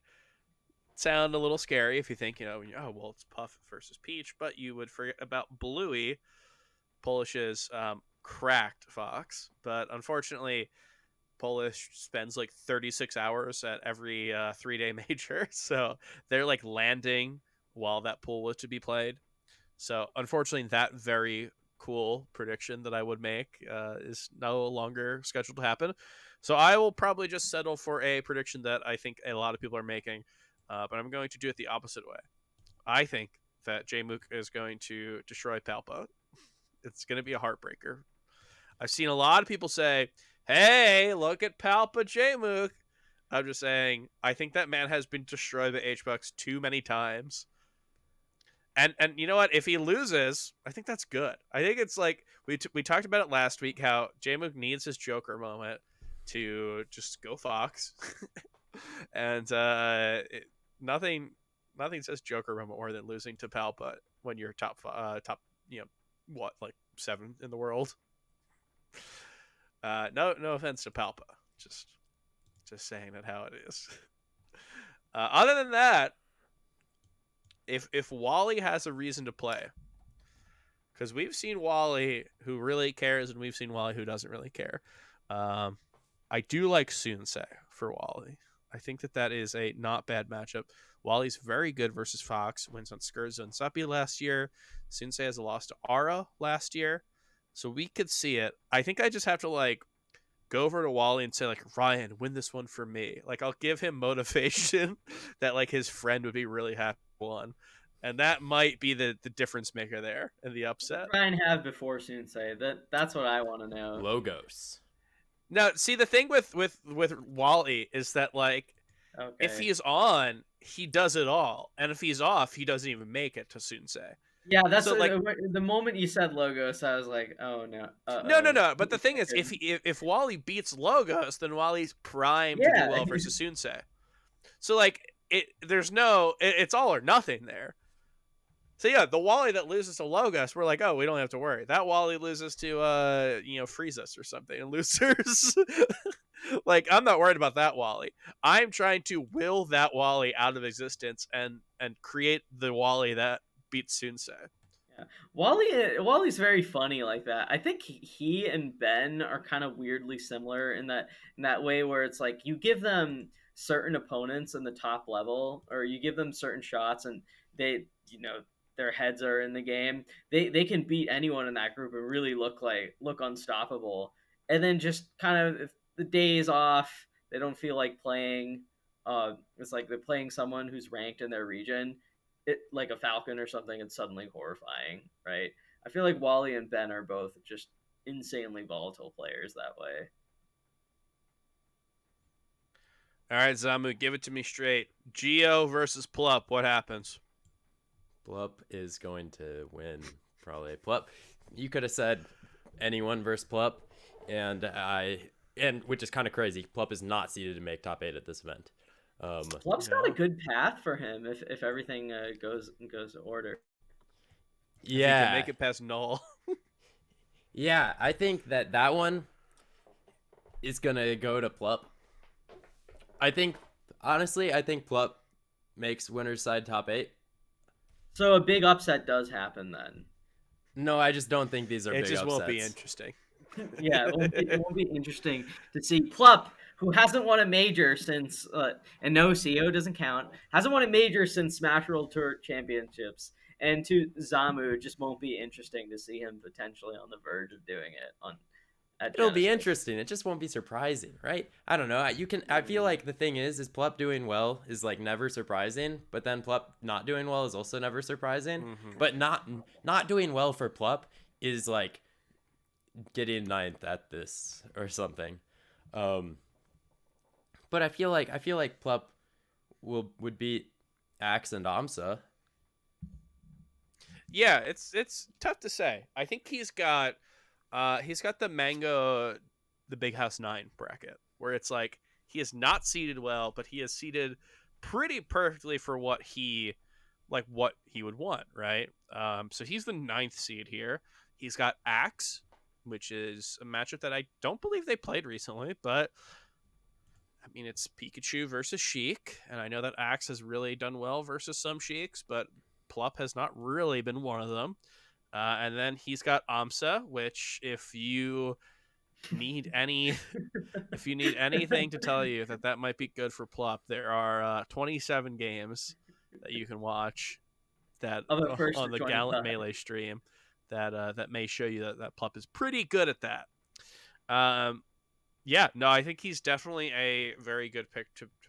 sound a little scary if you think, oh, well, it's Puff versus Peach, but you would forget about Bluey, Polish's cracked Fox. But unfortunately, Polish spends like 36 hours at every 3-day major, so they're like landing while that pool was to be played. So unfortunately, that very cool prediction that I would make is no longer scheduled to happen. So I will probably just settle for a prediction that I think a lot of people are making, but I'm going to do it the opposite way. I think that Jmook is going to destroy Palpa. It's going to be a heartbreaker. I've seen a lot of people say, hey, look at Palpa Jmook. I'm just saying, I think that man has been destroyed by HBox too many times. And you know what? If he loses, I think that's good. I think it's like we talked about it last week how Jmook needs his Joker moment to just go Fox, and nothing says Joker moment more than losing to Palpa when you're top what, like 7 in the world. No offense to Palpa, just saying that how it is. Other than that, if Wally has a reason to play, because we've seen Wally who really cares, and we've seen Wally who doesn't really care. Um, I do like Sunsei for Wally. I think that is a not bad matchup. Wally's very good versus Fox. Wins on Skurza and Suppi last year. Sunsei has a loss to Ara last year. So we could see it. I think I just have to like go over to Wally and say like, Ryan, win this one for me. Like I'll give him motivation that like his friend would be really happy won. And that might be the difference maker there in the upset. Ryan have before Sensei. That's what I want to know. Logos. Now, see the thing with Wally is that like if Okay. he's on, he does it all, and if he's off, he doesn't even make it to Sunsei. Yeah, that's So like, the moment you said logos, I was like, oh no, no. But the thing is, if Wally beats Logos, then Wally's primed to do yeah, well versus Sunsei. So like, it's all or nothing there. So yeah, the Wally that loses to Logos, we're like, oh, we don't have to worry. That Wally loses to freeze us or something and losers. Like I'm not worried about that Wally. I'm trying to will that Wally out of existence and create the Wally that beats Sunsei. yeah. Wally's very funny like that. I think he and Ben are kind of weirdly similar in that way where it's like you give them certain opponents in the top level, or you give them certain shots, and they their heads are in the game. They can beat anyone in that group and really look unstoppable. And then just kind of if the day is off, they don't feel like playing. It's like they're playing someone who's ranked in their region, like a Falcon or something. It's suddenly horrifying, right? I feel like Wally and Ben are both just insanely volatile players that way. All right, Zamu, give it to me straight. Geo versus Plup. What happens? Plup is going to win, probably. Plup, you could have said anyone versus Plup, and which is kind of crazy. Plup is not seeded to make top 8 at this event. Plup's got a good path for him if everything goes to order. If he can make it past Null. Yeah, I think that one is gonna go to Plup. Honestly, I think Plup makes winner's side top 8. So a big upset does happen then. No, I just don't think these are big upsets. It just won't be interesting. Yeah, it won't be interesting to see Plup, who hasn't won a major since, and no, CO doesn't count, hasn't won a major since Smash World Tour Championships, and to Zamu, it just won't be interesting to see him potentially on the verge of doing it at It'll be Genesis. interesting. It just won't be surprising, right? I don't know. I feel like the thing is Plup doing well is like never surprising, but then Plup not doing well is also never surprising. Mm-hmm. But not doing well for Plup is like getting 9th at this or something. But I feel like Plup would beat Axe and Amsa. Yeah, it's tough to say. I think he's got the Mango, the Big House 9 bracket, where it's like he is not seeded well, but he is seeded pretty perfectly for what he would want, right? So he's the 9th seed here. He's got Axe, which is a matchup that I don't believe they played recently, but I mean, it's Pikachu versus Sheik, and I know that Axe has really done well versus some Sheiks, but Plup has not really been one of them. And then he's got Amsa, which if you need anything to tell you that might be good for Plup, there are 27 games that you can watch that on the Gallant Melee stream that may show you that Plup is pretty good at that. Yeah, no, I think he's definitely a very good pick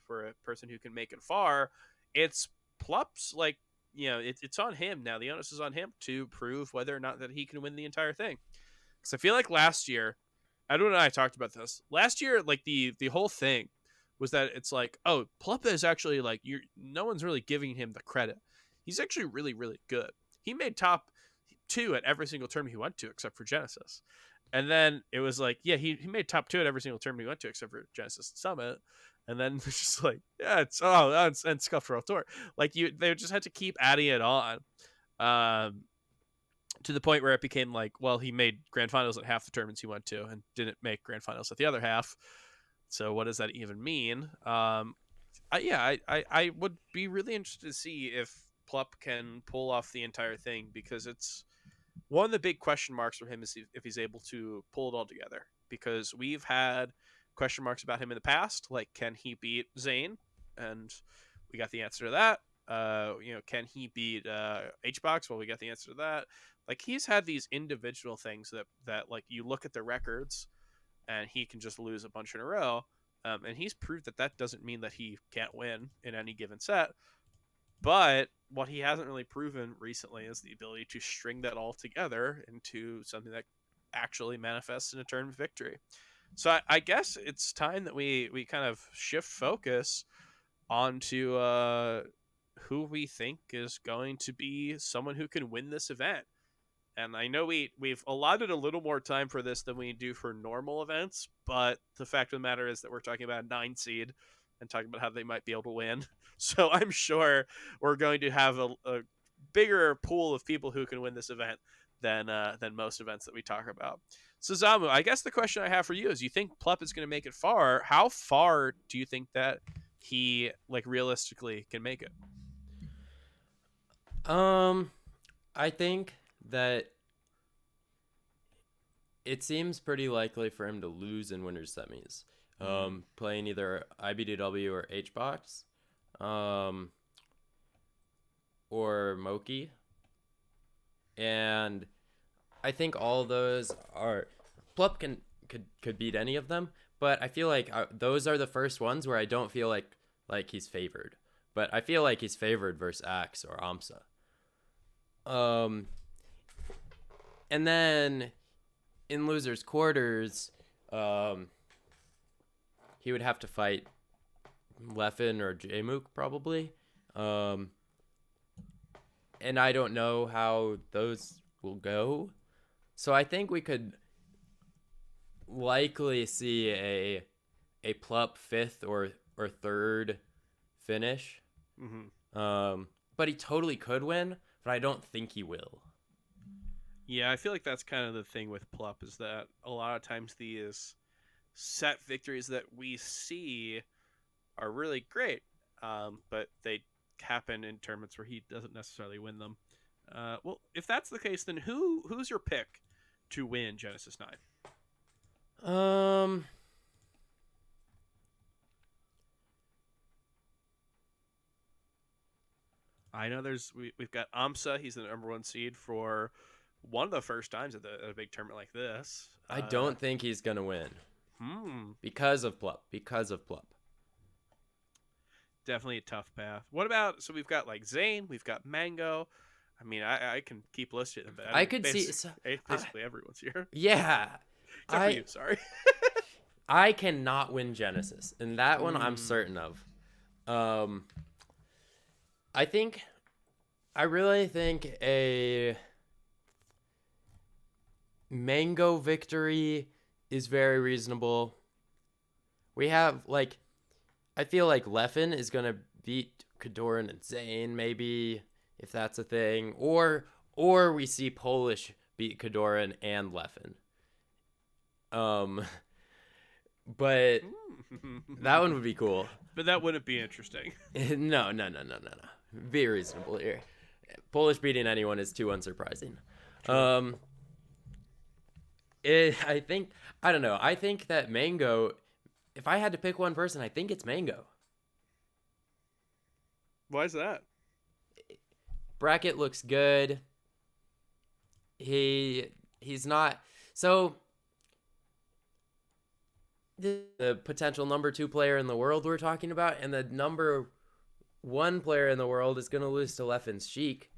for a person who can make it far. It's Plup's like, it's on him now. The onus is on him to prove whether or not that he can win the entire thing. Because I feel like last year, Edwin and I talked about this. Last year, like the whole thing was that it's like, oh, Plup is actually like no one's really giving him the credit. He's actually really, really good. He made top 2 at every single tournament he went to except for Genesis. And then it was like, yeah, he made top 2 at every single tournament he went to except for Genesis Summit. And then it's just like, yeah, and Scuffed World Tour. Like they just had to keep adding it on, to the point where it became like, well, he made grand finals at half the tournaments he went to and didn't make grand finals at the other half. So what does that even mean? I would be really interested to see if Plup can pull off the entire thing, because it's one of the big question marks for him is if he's able to pull it all together, because we've had question marks about him in the past, like can he beat Zayn, and we got the answer to that. Can he beat HBox? Well, we got the answer to that. Like he's had these individual things that like you look at the records, and he can just lose a bunch in a row. And he's proved that doesn't mean that he can't win in any given set. But what he hasn't really proven recently is the ability to string that all together into something that actually manifests in a tournament victory. So I guess it's time that we kind of shift focus onto who we think is going to be someone who can win this event. And I know we've allotted a little more time for this than we do for normal events, but the fact of the matter is that we're talking about a 9 seed and talking about how they might be able to win. So I'm sure we're going to have a bigger pool of people who can win this event than most events that we talk about. So Zamu, I guess the question I have for you is: you think Plup is going to make it far? How far do you think that he like realistically can make it? I think that it seems pretty likely for him to lose in winners semis. Playing either IBDW or HBox, or Moki. And I think all those are Plup could beat any of them, but I feel like those are the first ones where I don't feel like he's favored. But I feel like he's favored versus Axe or Amsa. And then in losers quarters, he would have to fight Leffen or Jmook probably. And I don't know how those will go. So I think we could likely see a Plup 5th or 3rd finish. But he totally could win, but I don't think he will. Yeah, I feel like that's kind of the thing with Plup, is that a lot of times these set victories that we see are really great, but they happen in tournaments where he doesn't necessarily win them. Well, if that's the case, then who's your pick to win Genesis 9? I know we've got Amsa. He's the number 1 seed for one of the first times at a big tournament like this. I don't think he's gonna win. Because of Plup. Definitely a tough path. What about, so we've got like Zayn, we've got Mango. I mean, I can keep listing them, but I could see basically everyone's here. Yeah. Except for you, sorry. I cannot win Genesis, and that one I'm certain of. I really think a Mango victory is very reasonable. We have I feel like Leffen is gonna beat Kadoran and Zayn, maybe, if that's a thing, or we see Polish beat Kadoran and Leffen. But that one would be cool. But that wouldn't be interesting. No. Be reasonable here. Polish beating anyone is too unsurprising. I don't know. I think that Mango, if I had to pick one person, I think it's Mango. Why is that? Bracket looks good. He's not so the potential number 2 player in the world we're talking about, and the number 1 player in the world is going to lose to Leffen's Sheik.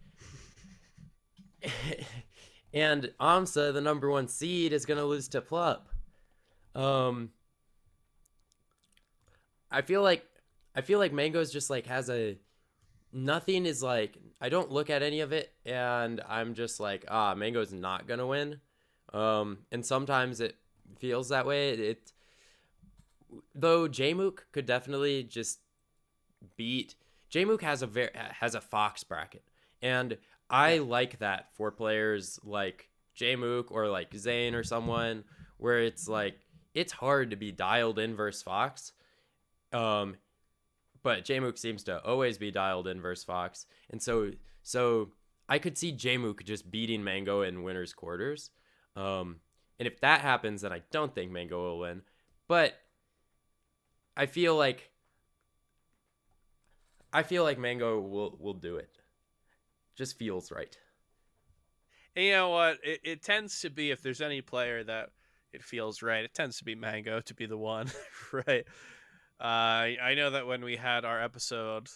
And Amsa, the number 1 seed, is going to lose to Plup. I feel like Mango's just has a nothing is I don't look at any of it and I'm just Mango's not going to win. And sometimes it feels that way. Though Jmook could definitely just beat. Jmook has a Fox bracket, and I like that for players like Jmook or like Zayn or someone where it's it's hard to be dialed in versus Fox. But Jmook seems to always be dialed in versus Fox, and so I could see Jmook just beating Mango in winners quarters. And if that happens, then I don't think Mango will win. But I feel like Mango will do it. Just feels right. And you know what? It tends to be, if there's any player that it feels right, it tends to be Mango to be the one, right? I know that when we had our episode,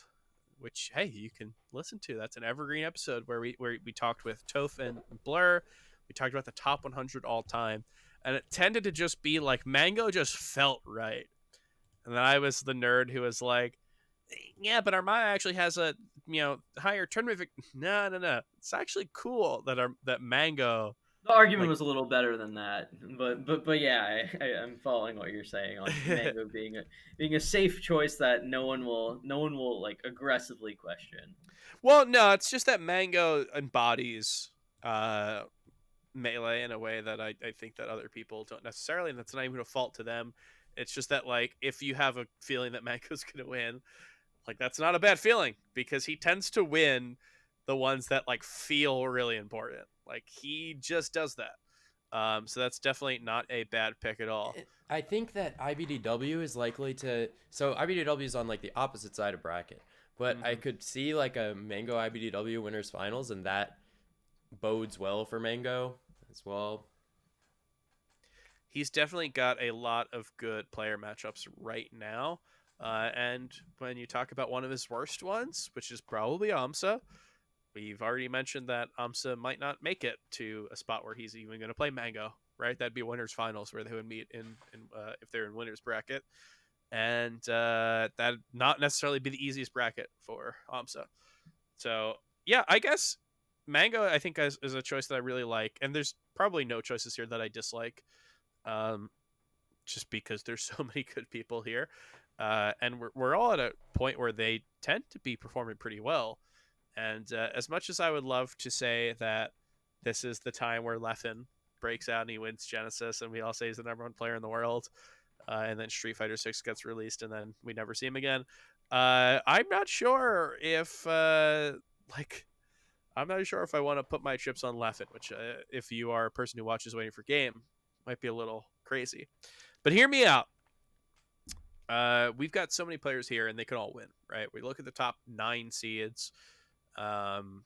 which hey, you can listen to. That's an evergreen episode where we talked with Toph and Blur. We talked about the top 100 all time, and it tended to just be like Mango just felt right. And then I was the nerd who was like, yeah, but Armaya actually has a higher tournament. No, no, no. It's actually cool that that Mango The argument like. was a little better than that, but yeah, I'm following what you're saying on Mango being a safe choice that no one will like aggressively question. Well, no, it's just that Mango embodies uh melee in a way that I think that other people don't necessarily, and that's not even a fault to them. It's just that like if you have a feeling that Mango's gonna win, like that's not a bad feeling because he tends to win the ones that like feel really important. Like he just does that. So that's definitely not a bad pick at all. I think that IBDW is likely to. So IBDW is on like the opposite side of bracket, but I Hmm. could see like a Mango IBDW winners finals, and that bodes well for Mango as well. He's definitely got a lot of good player matchups right now. And when you talk about one of his worst ones, which is probably Amsa, we've already mentioned that Amsa might not make it to a spot where he's even going to play Mango, right? That'd be winners finals where they would meet in if they're in winners bracket, and that'd not necessarily be the easiest bracket for Amsa. So yeah, I guess Mango I think is a choice that I really like, and there's probably no choices here that I dislike. Um, just because there's so many good people here. And we're all at a point where they tend to be performing pretty well. And as much as I would love to say that this is the time where Leffen breaks out and he wins Genesis, and we all say he's the number one player in the world, and then Street Fighter 6 gets released, and then we never see him again. I'm not sure if like I'm not sure if I want to put my chips on Leffen, which if you are a person who watches Waiting for Game, might be a little crazy. But hear me out. We've got so many players here, and they can all win, right? We look at the top 9 seeds. Um,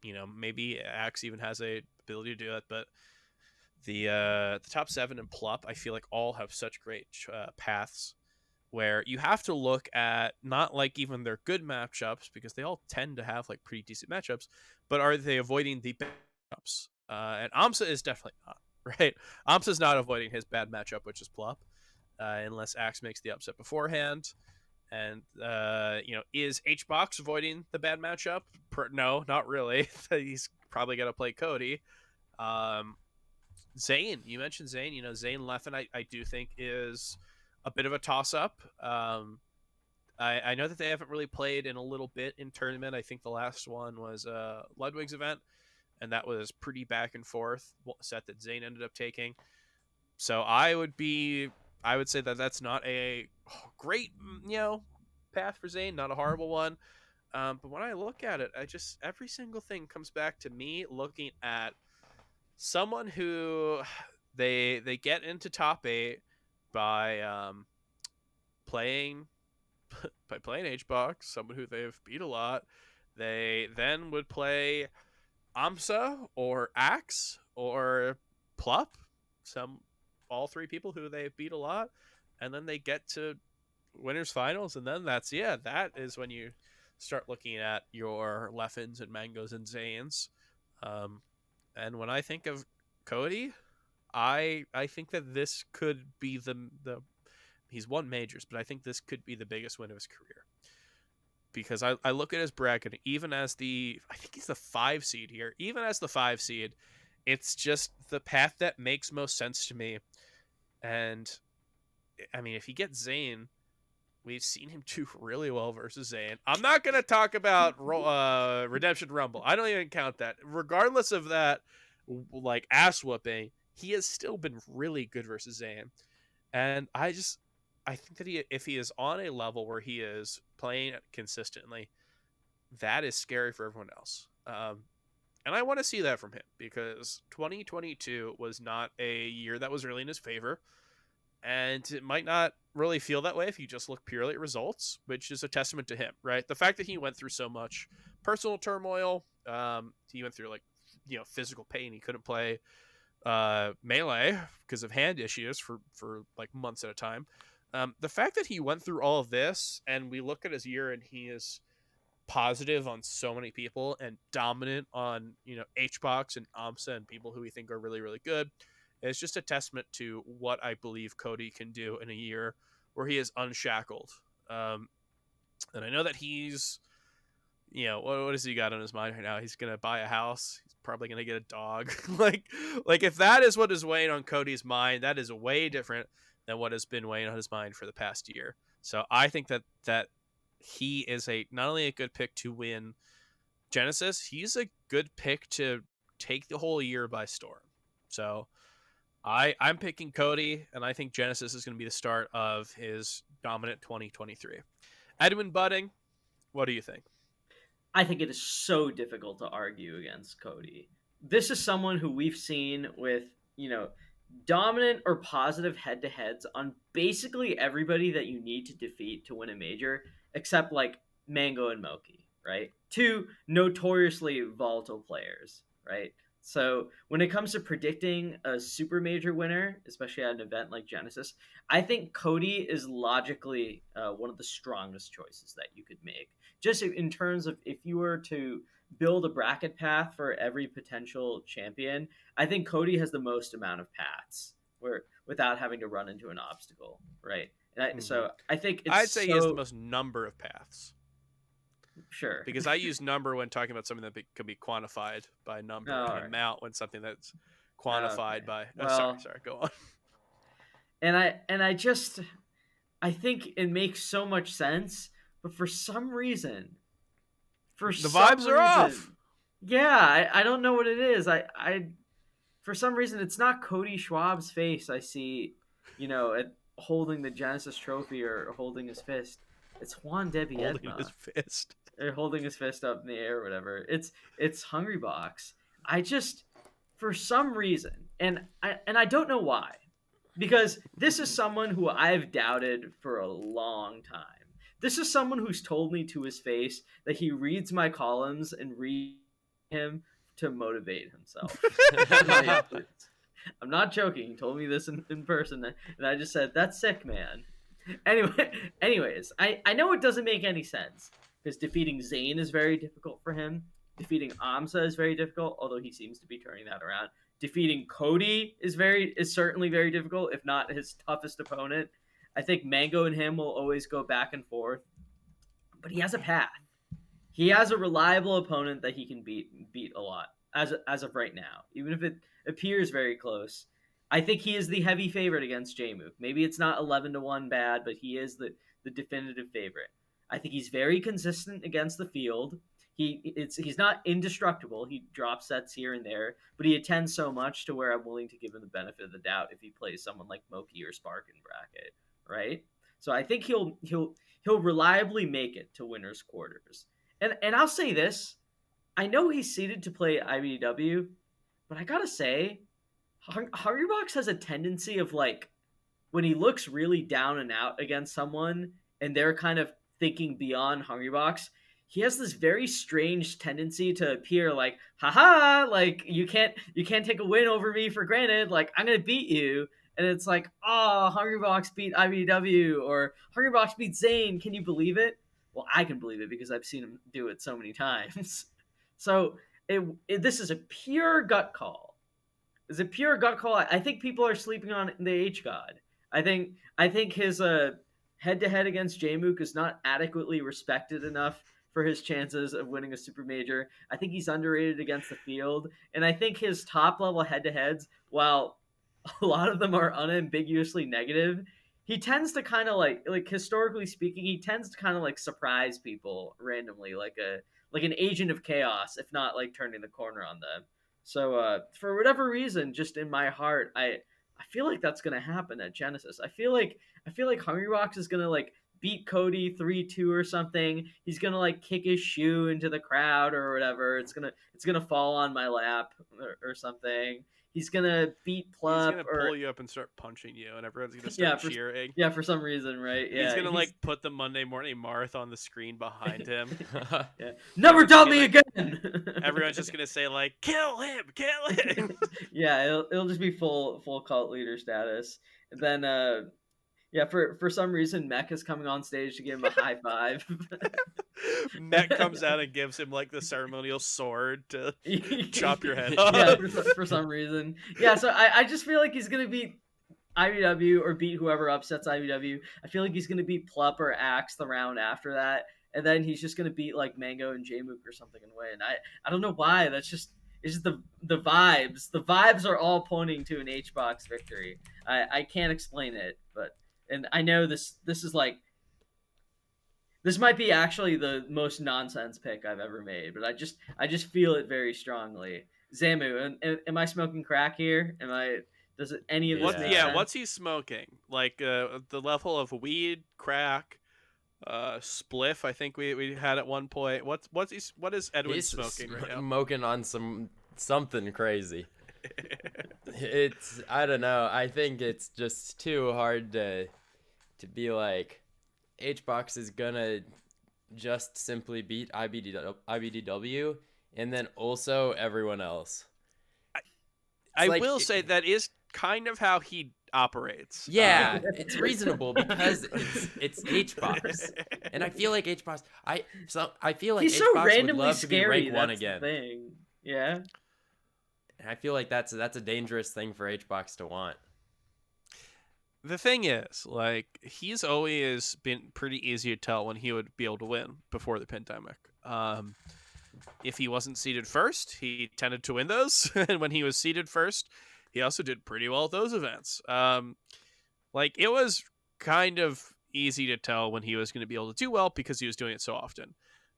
maybe Axe even has a ability to do it, but the top 7 and Plup, I feel like all have such great paths. Where you have to look at not like even their good matchups because they all tend to have like pretty decent matchups, but are they avoiding the bad matchups? And Amsa is definitely not, right? Amsa's not avoiding his bad matchup, which is Plup, unless Axe makes the upset beforehand. And is HBox avoiding the bad matchup? No, not really. He's probably gonna play Cody. Um, Zane, you mentioned Zane. Zane Leffen, I do think is a bit of a toss up. I know that they haven't really played in a little bit in tournament. I think the last one was Ludwig's event, and that was pretty back and forth set that Zane ended up taking. So I would say that that's not a great, path for Zayn, not a horrible one. But when I look at it, every single thing comes back to me looking at someone who they get into top 8 by playing playing HBox, someone who they've beat a lot. They then would play Amsa or Axe or Plup, all 3 people who they beat a lot, and then they get to winners finals, and then that is when you start looking at your Leffens and Mangoes and Zanes. Um, and when I think of Cody, I think that this could be the he's won majors, but I think this could be the biggest win of his career because I look at his bracket, even as I think he's the 5 seed here, even as the 5 seed, it's just the path that makes most sense to me. And I mean, if he gets Zayn, we've seen him do really well versus Zayn. I'm not going to talk about Redemption Rumble. I don't even count that. Regardless of that, like ass whooping, he has still been really good versus Zayn. And I think that if he is on a level where he is playing consistently, that is scary for everyone else. And I want to see that from him because 2022 was not a year that was really in his favor. And it might not really feel that way if you just look purely at results, which is a testament to him, right? The fact that he went through so much personal turmoil, he went through like, physical pain. He couldn't play melee because of hand issues for like months at a time. The fact that he went through all of this and we look at his year and he is positive on so many people and dominant on HBox and AMSA and people who we think are really really good. It's just a testament to what I believe Cody can do in a year where he is unshackled. And I know that he's, what has he got on his mind right now? He's gonna buy a house. He's probably gonna get a dog. like if that is what is weighing on Cody's mind, that is way different than what has been weighing on his mind for the past year. So I think that he is not only a good pick to win Genesis, he's a good pick to take the whole year by storm. So I'm picking Cody, and I think Genesis is going to be the start of his dominant 2023. Edwin Budding, what do you think? I think it is so difficult to argue against Cody. This is someone who we've seen with, dominant or positive head to heads on basically everybody that you need to defeat to win a major, except like Mango and Moki, right? Two notoriously volatile players, right? So when it comes to predicting a super major winner, especially at an event like Genesis, I think Cody is logically one of the strongest choices that you could make. Just in terms of if you were to build a bracket path for every potential champion, I think Cody has the most amount of paths where without having to run into an obstacle, right? So I think I'd say he has the most number of paths. Sure. Because I use number when talking about something that can be quantified by number, and right. amount when something that's quantified by. Well, sorry, go on. And I think it makes so much sense, but for some reason, the vibes are off. Yeah, I don't know what it is. I for some reason it's not Cody Schwab's face I see, holding the Genesis trophy or holding his fist. It's Juan Debiedma. Holding his fist. Or holding his fist up in the air or whatever. It's Hungrybox. I just for some reason, and I don't know why. Because this is someone who I've doubted for a long time. This is someone who's told me to his face that he reads my columns and read him to motivate himself. I'm not joking. He told me this in person, and I just said, "That's sick, man." Anyways, I know it doesn't make any sense because defeating Zayn is very difficult for him. Defeating Amsa is very difficult, although he seems to be turning that around. Defeating Cody is certainly very difficult, if not his toughest opponent. I think Mango and him will always go back and forth, but he has a path. He has a reliable opponent that he can beat a lot as of right now, even if it appears very close. I think he is the heavy favorite against Zamu. Maybe it's not 11-1 bad, but he is the definitive favorite. I think he's very consistent against the field. He's not indestructible. He drops sets here and there, but he attends so much to where I'm willing to give him the benefit of the doubt if he plays someone like Moki or Spark in bracket, right? So I think he'll reliably make it to winners quarters. And I'll say this, I know he's seeded to play IBW, but I gotta say, Hungrybox has a tendency of like when he looks really down and out against someone and they're kind of thinking beyond Hungrybox, he has this very strange tendency to appear like, haha, like you can't take a win over me for granted, like I'm gonna beat you. And it's like, oh, Hungrybox beat IBW or Hungrybox beat Zayn. Can you believe it? Well, I can believe it because I've seen him do it so many times. So this is a pure gut call. It's a pure gut call. I think people are sleeping on the H God. I think his head-to-head against Jmook is not adequately respected enough for his chances of winning a super major. I think he's underrated against the field, and I think his top-level head-to-heads, while a lot of them are unambiguously negative, he tends to kind of like historically speaking, he tends to kind of like surprise people randomly, like an agent of chaos, if not like turning the corner on them. So for whatever reason, just in my heart, I feel like that's gonna happen at Genesis. I feel like Hungrybox is gonna like beat Cody 3-2 or something. He's gonna like kick his shoe into the crowd or whatever. It's gonna fall on my lap or something. He's gonna beat He's Plup gonna or pull you up and start punching you, and everyone's gonna yeah, start cheering. for some reason, right? He's Yeah, gonna like put the Monday Morning Marth on the screen behind him. yeah. Never doubt me like, again. Everyone's just gonna say like, "Kill him, kill him." Yeah, it'll just be full cult leader status. And then yeah, for some reason Mech is coming on stage to give him a high five. Mech comes out and gives him like the ceremonial sword to chop your head Yeah, off. for some reason. Yeah, so I just feel like he's gonna beat IBW or beat whoever upsets IBW. I feel like he's gonna beat Plup or Axe the round after that, and then he's just gonna beat like Mango and Jmook or something and win. I don't know why. It's just the vibes. The vibes are all pointing to an HBox victory. I can't explain it, but and I know this is like this might be actually the most nonsense pick I've ever made, but I just feel it very strongly. Zamu, am I smoking crack here? Am I? Does it, any of this make sense? What's he smoking? Like the level of weed, crack, spliff. I think we had at one point. What is Edwin smoking right now? Smoking on something crazy. It's I don't know. I think it's just too hard to be like HBox is gonna just simply beat IBDW and then also everyone else. I will say that is kind of how he operates. Yeah, it's reasonable because it's HBox, and I feel like HBox. I feel like he's HBox so randomly would love scary. to be rank 1 that's again. The thing. Yeah. And I feel like that's a dangerous thing for HBox to want. The thing is, like, he's always been pretty easy to tell when he would be able to win before the pandemic. If he wasn't seeded first, he tended to win those, and when he was seeded first, he also did pretty well at those events. Like, it was kind of easy to tell when he was going to be able to do well because he was doing it so often.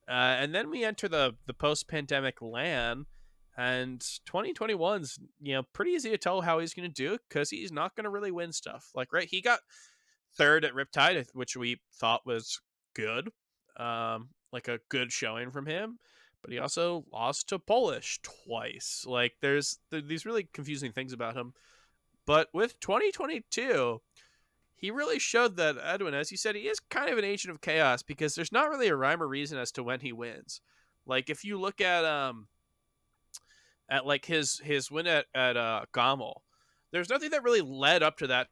And then we enter the post-pandemic LAN, and 2021's pretty easy to tell how he's going to do because he's not going to really win stuff. Like, right, he got third at Riptide, which we thought was good, like a good showing from him. But he also lost to Polish twice. Like, there's these really confusing things about him. But with 2022, he really showed that Edwin, as you said, he is kind of an agent of chaos because there's not really a rhyme or reason as to when he wins. Like, if you look at like his win at Gommel, there's nothing that really led up to that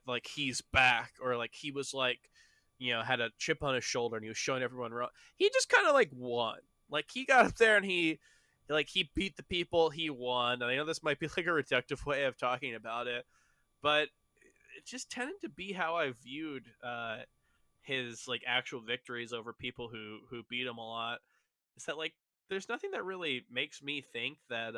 like he's back or like he was like had a chip on his shoulder and he was showing everyone wrong. He just kind of like won. Like, he got up there and he beat the people, he won. And I know this might be like a reductive way of talking about it, but it just tended to be how I viewed his like actual victories over people who beat him a lot. Is that like there's nothing that really makes me think that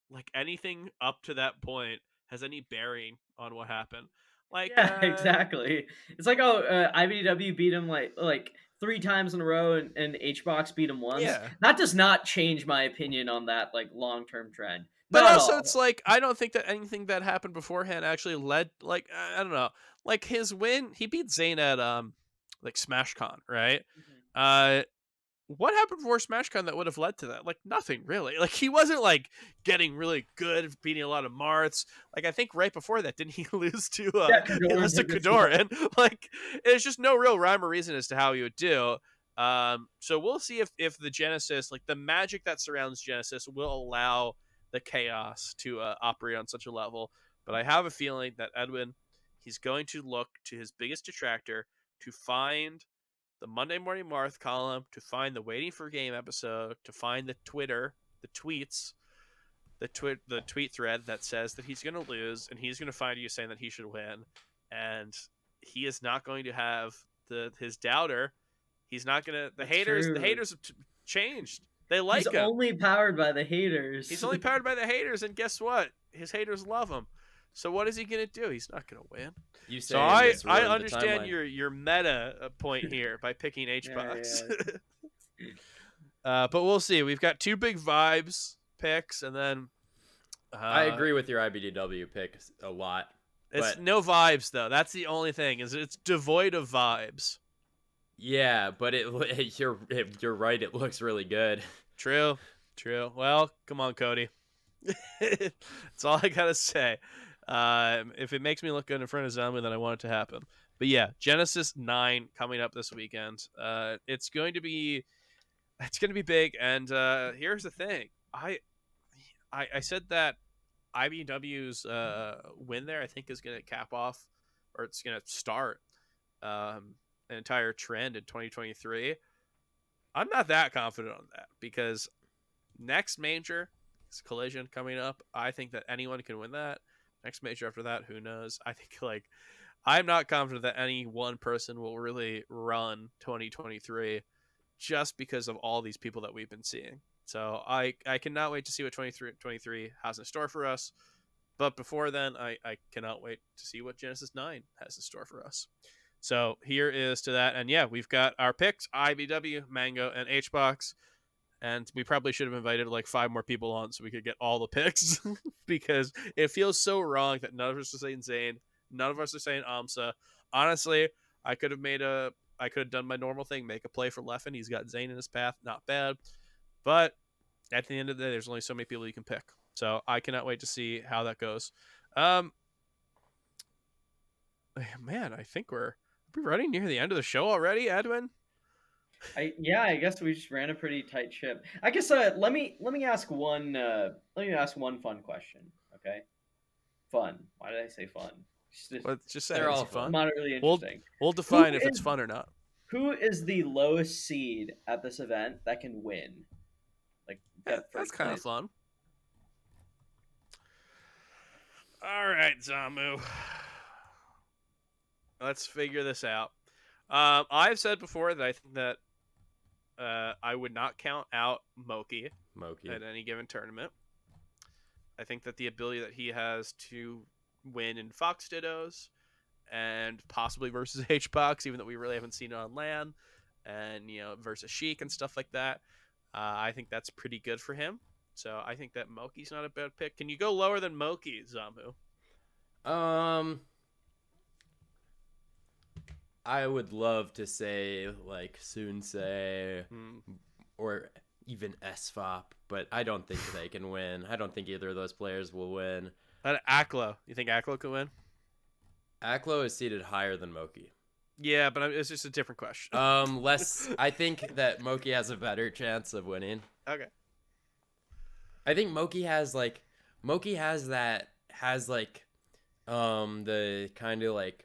like anything up to that point has any bearing on what happened. Like, yeah, exactly. It's like IBW beat him like 3 times in a row, and HBox beat him once. Yeah. That does not change my opinion on that like long-term trend. But Not also, all. it's like I don't think that anything that happened beforehand actually led. Like, I don't know. Like, his win, he beat Zayn at like SmashCon, right? What happened before SmashCon that would have led to that? Like, nothing really. Like, he wasn't like getting really good, beating a lot of Marths. Like, I think right before that, didn't he lose to Kadoran? Like, there's just no real rhyme or reason as to how he would do. So we'll see if the Genesis, like the magic that surrounds Genesis, will allow the chaos to operate on such a level. But I have a feeling that Edwin, he's going to look to his biggest detractor to find the Monday Morning Marth column, to find the Waiting for Game episode, to find the tweets, the tweet thread that says that he's going to lose, and he's going to find you saying that he should win, and he is not going to have his doubter. He's not going to. The haters have changed. They like him. He's only powered by the haters. He's only powered by the haters, and guess what? His haters love him. So what is he going to do? He's not going to win. So I understand your meta point here by picking HBox. Yeah. But we'll see. We've got 2 big vibes picks, and then I agree with your IBDW pick a lot. It's But no vibes though. That's the only thing. Is it's devoid of vibes. yeah, but you're right. It looks really good. True. True. Well, come on, Cody. That's all I gotta say. If it makes me look good in front of Zamu, then I want it to happen. But yeah, Genesis 9 coming up this weekend. It's going to be big. And here's the thing: I said that IBW's win there, I think, is going to cap off, or it's going to start an entire trend in 2023. I'm not that confident on that because next major is Collision coming up. I think that anyone can win that. Next major after that, who knows? I think I'm not confident that any one person will really run 2023 just because of all these people that we've been seeing. So I cannot wait to see what 2023 has in store for us. But before then, I cannot wait to see what Genesis 9 has in store for us. So here is to that. And yeah, we've got our picks, IBW, Mango, and HBox. And we probably should have invited like 5 more people on so we could get all the picks because it feels so wrong that none of us are saying Zane, none of us are saying Amsa. Honestly, I could have done my normal thing, make a play for Leffen. He's got Zane in his path, not bad. But at the end of the day, there's only so many people you can pick. So I cannot wait to see how that goes. Man, I think we're running near the end of the show already, Edwin. I guess we just ran a pretty tight ship. I guess let me ask one fun question. Okay, fun. Why did I say fun? Let's just say They're it's all fun. Not really interesting. We'll define Who if it's is- fun or not. Who is the lowest seed at this event that can win? Like That's first kind of place? fun. All right, Zamu. Let's figure this out. I've said before that I think that I would not count out Moki at any given tournament. I think that the ability that he has to win in Fox Dittos and possibly versus HBox, even though we really haven't seen it on LAN, and versus Sheik and stuff like that, I think that's pretty good for him. So I think that Moki's not a bad pick. Can you go lower than Moki, Zamu? I would love to say like Sunsei or even SFOP, but I don't think they can win. I don't think either of those players will win. Aklo. You think Aklo can win? Aklo is seated higher than Moki. Yeah, but it's just a different question. I think that Moki has a better chance of winning. Okay. I think Moki has the kind of like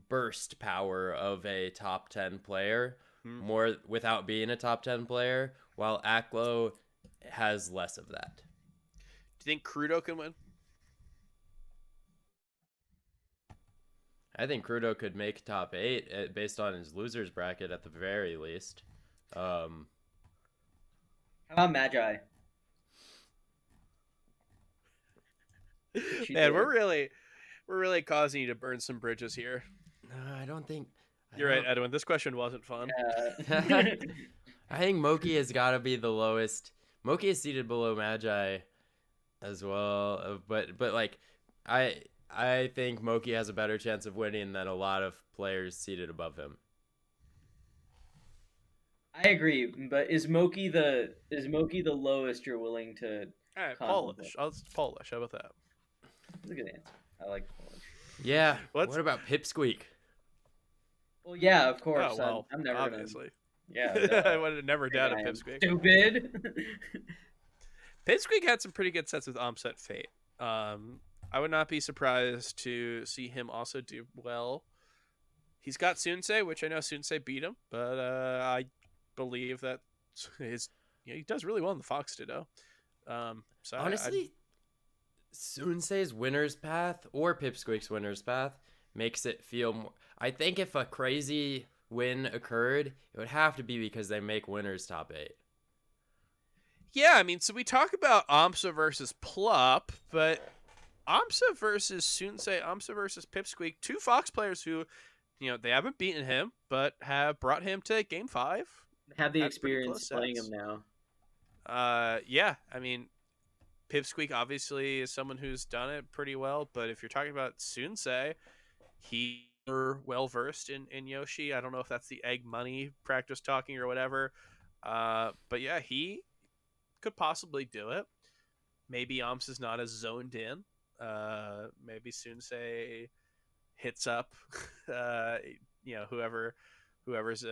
burst power of a top 10 player more without being a top 10 player, while Aklo has less of that. Do you think Crudo can win? I think Crudo could make top 8 based on his losers bracket at the very least. How about Magi? Man, we're really causing you to burn some bridges here. I don't think You're right, Edwin. This question wasn't fun. Yeah. I think Moki has got to be the lowest. Moki is seated below Magi as well, but like I think Moki has a better chance of winning than a lot of players seated above him. I agree, but is Moki the lowest you're willing to? All right, Polish. Polish. How about that? That's a good answer. I like Polish. Yeah. What about Pipsqueak? Well, yeah, of course. Oh, well, I'm never obviously. Yeah, I would have never doubted Pipsqueak. Stupid. Pipsqueak had some pretty good sets with Omset Fate. I would not be surprised to see him also do well. He's got Sunsei, which I know Sunsei beat him, but I believe that he does really well in the Fox Ditto. So honestly, Sunsei's winner's path or Pipsqueak's winner's path makes it feel more. I think if a crazy win occurred, it would have to be because they make winners top 8. Yeah, I mean, so we talk about Amsa versus Plup, but Amsa versus Sunsei, Amsa versus Pipsqueak, 2 Fox players who, they haven't beaten him, but have brought him to Game 5. Have the experience playing him now. Yeah, I mean, Pipsqueak obviously is someone who's done it pretty well, but if you're talking about Sunsei, he well versed in Yoshi. I don't know if that's the egg money practice talking or whatever. But yeah, he could possibly do it. Maybe Omps is not as zoned in. Maybe Sunsei hits up, uh, whoever's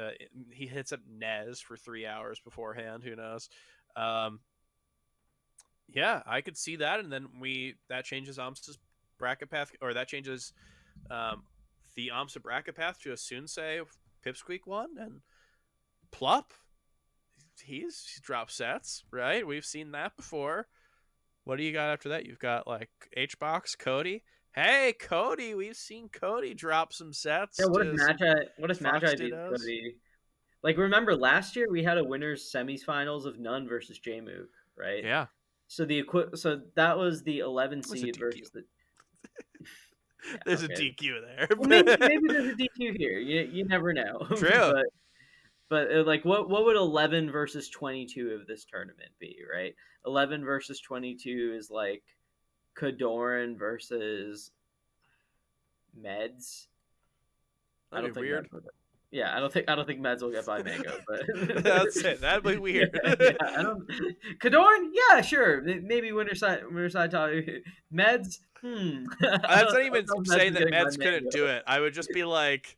he hits up Nez for 3 hours beforehand. Who knows? Um, yeah, I could see that, and then that changes Omps' bracket path, or that changes um, the Omps bracket path to a Sunsei Pipsqueak one, and Plup. He's dropped sets, right? We've seen that before. What do you got after that? You've got like HBox, Cody. Hey, Cody, we've seen Cody drop some sets Yeah, what if to some Fox Magi beats Dittos. Cody? Like, remember last year we had a winners semifinals of None versus Jmook, right? Yeah, So so that was the 11 there's a seed DQ. versus the. Yeah, There's okay. a DQ there. Well, maybe there's a DQ here. You never know. True. but like what would 11 versus 22 of this tournament be, right? 11 versus 22 is like Kadoran versus Meds. I That'd don't be think weird. yeah, I don't think Meds will get by Mango, but That's it. That'd be weird. yeah, I don't. Kadorn, yeah, sure, maybe winner side top. Meds, I That's not don't even know if saying is that getting by Meds couldn't Mango. do it. I would just be like,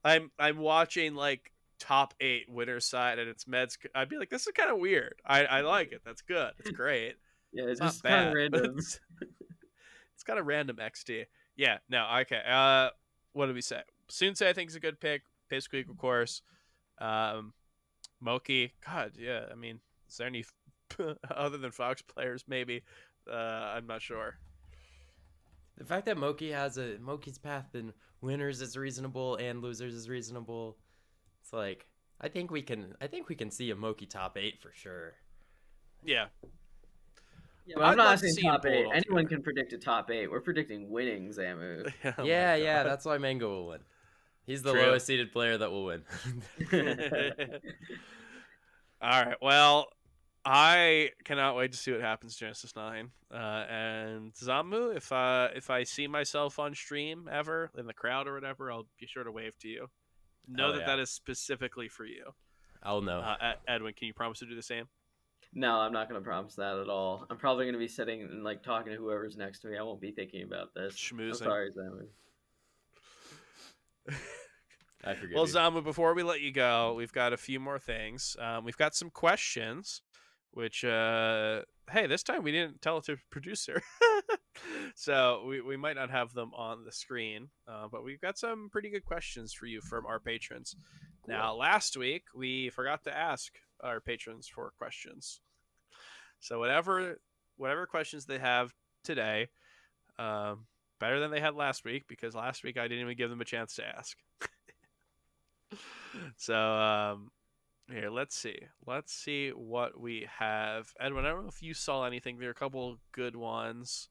I'm watching like top 8 winner side, and it's Meds. I'd be like, this is kind of weird. I like it. That's good. It's great. Yeah, It's it's not just kind of bad, but random. it's kind of random XD. Yeah. No. Okay. What did we say? Sunsei I think is a good pick. Pipsqueak, of course. Moki. God. Yeah. I mean, is there any other than Fox players? Maybe. I'm not sure. The fact that Moki's path in winners is reasonable and losers is reasonable. It's like I think we can see a Moki top 8 for sure. Yeah. Yeah, but I'm not asking see him top pull it 8. all Anyone together. can predict a top 8. We're predicting winning, Zamu. Oh my yeah, God. that's why Mango will win. He's the True. lowest seeded player that will win. All right. Well, I cannot wait to see what happens Genesis 9. And Zamu, if I see myself on stream ever in the crowd or whatever, I'll be sure to wave to you. Know Hell yeah. that is specifically for you. I'll know. Edwin, can you promise to do the same? No, I'm not going to promise that at all. I'm probably going to be sitting and like talking to whoever's next to me. I won't be thinking about this. Schmoozing. I'm sorry, Zamu. I forget. Well, Zamu, before we let you go, we've got a few more things. We've got some questions, which, hey, this time we didn't tell it to producer. So we might not have them on the screen, but we've got some pretty good questions for you from our patrons. Cool. Now, last week, we forgot to ask our patrons for questions. So whatever questions they have today, better than they had last week, because last week I didn't even give them a chance to ask. So here, let's see what we have. Edwin, I don't know if you saw anything. There are a couple good ones.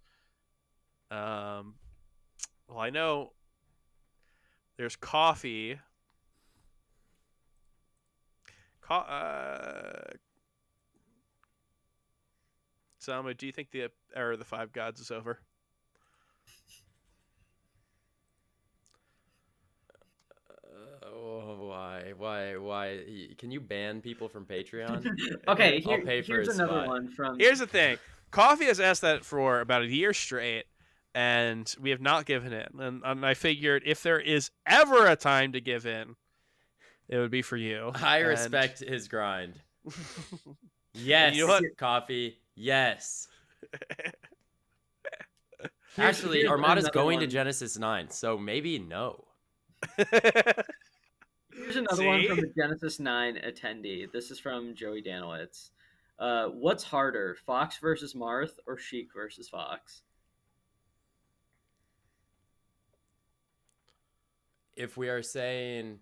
Well, I know there's coffee. Selma, do you think the era of the 5 gods is over? Why? Can you ban people from Patreon? Okay, I'll pay for here's his another spot. one from. Here's the thing. Coffee has asked that for about a year straight, and we have not given in. And I figured if there is ever a time to give in, it would be for you. I respect his grind. Yes, you know what? Coffee. Yes. Actually, Armada's going to Genesis 9, so maybe no. Here's another one from a Genesis 9 attendee. This is from Joey Danowitz. What's harder, Fox versus Marth or Sheik versus Fox? If we are saying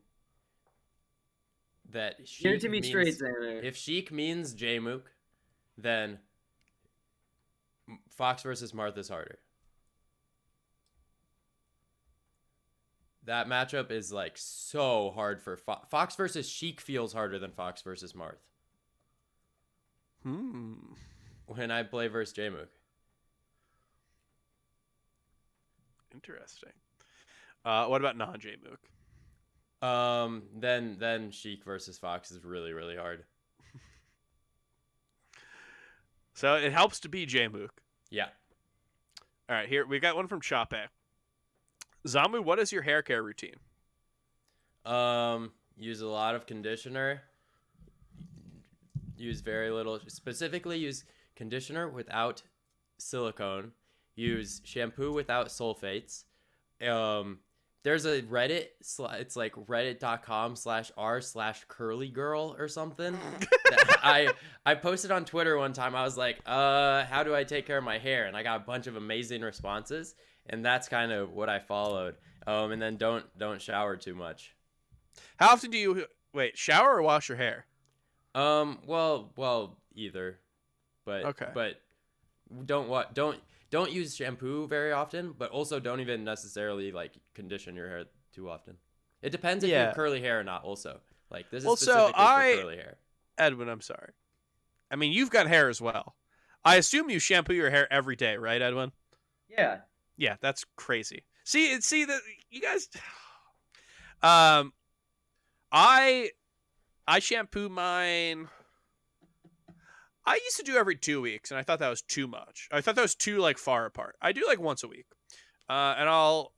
that Give it to me straight, Xander. If Sheik means Jmook, then Fox versus Marth is harder. That matchup is like so hard for Fox versus Sheik feels harder than Fox versus Marth. when I play versus Jmook. Interesting. What about non-Jmook? Then Sheik versus Fox is really, really hard. So it helps to be Jmook. Yeah. All right, here we got one from Chape. Zamu, what is your hair care routine? Use a lot of conditioner. Use very little. Specifically, use conditioner without silicone. Use shampoo without sulfates. There's a Reddit. It's like reddit.com/r/curlygirl or something. I posted on Twitter one time. I was like, how do I take care of my hair? And I got a bunch of amazing responses. And that's kind of what I followed. And then don't shower too much. How often do you shower or wash your hair? Well, either. But Okay. But don't use shampoo very often, but also don't even necessarily like condition your hair too often. It depends if you have curly hair or not. Also, like this is specifically for curly hair. Edwin, I'm sorry. I mean, you've got hair as well. I assume you shampoo your hair every day, right, Edwin? Yeah. Yeah, that's crazy. See that you guys. I shampoo mine. I used to do every 2 weeks, and I thought that was too much. I thought that was too far apart. I do once a week, and I'll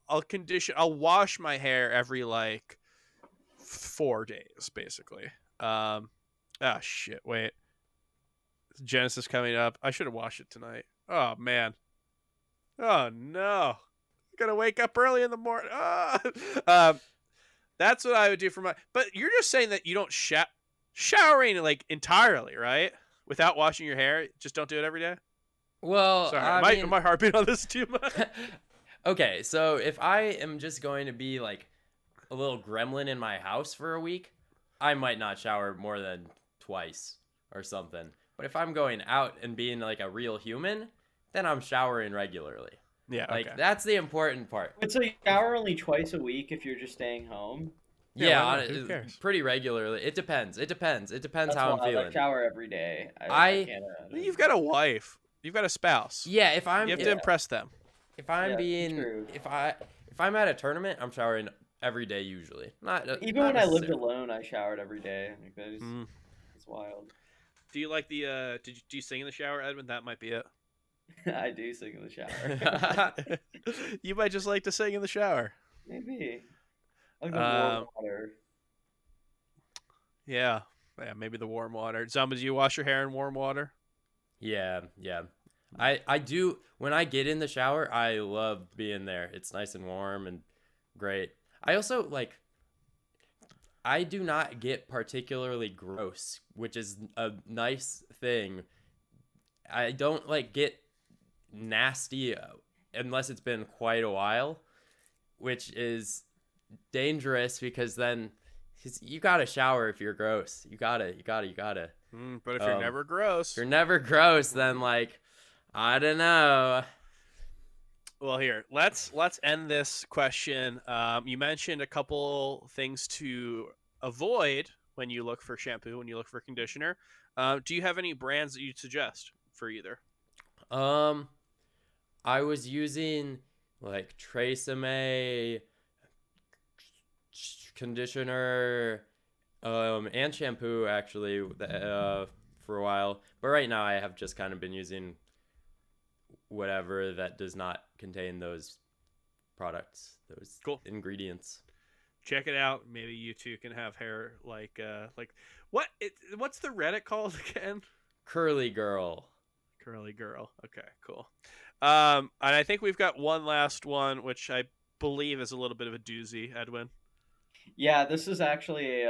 wash my hair every 4 days, basically. Shit, wait. Genesis coming up. I should have washed it tonight. Oh man. Oh no. Gotta wake up early in the morning. That's what I would do for my. But you're just saying that you don't showering entirely, right? Without washing your hair, just don't do it every day. Well, sorry, am I harping on this too much? Okay, so if I am just going to be a little gremlin in my house for a week, I might not shower more than twice or something. But if I'm going out and being a real human, then I'm showering regularly. Yeah, okay. That's the important part. But so you shower only twice a week if you're just staying home? Yeah, who cares? Pretty regularly. It depends That's how I'm feeling. I shower every day. I can't. You've got a wife. You've got a spouse. Yeah, if I'm you have to impress them. If I'm true. if I'm at a tournament, I'm showering every day usually. Even when I lived alone, I showered every day. It's wild. Do you like the do you sing in the shower, Edwin? That might be it. I do sing in the shower. You might just like to sing in the shower. Maybe. Like the warm water. Yeah, maybe the warm water. Zamba, do you wash your hair in warm water? Yeah. I do. When I get in the shower, I love being there. It's nice and warm and great. I also I do not get particularly gross, which is a nice thing. I don't get nasty unless it's been quite a while, which is dangerous because then you gotta shower if you're gross. You gotta. But if you're never gross, then I don't know. Well, here let's end this question. You mentioned a couple things to avoid when you look for shampoo, when you look for conditioner. Do you have any brands that you'd suggest for either? I was using Tresemme conditioner and shampoo actually for a while, but right now I have just kind of been using whatever that does not contain those products, those ingredients. Check it out. Maybe you two can have hair what's the Reddit called again? Curly girl. Okay, cool. And I think we've got one last one, which I believe is a little bit of a doozy, Edwin. Yeah, this is actually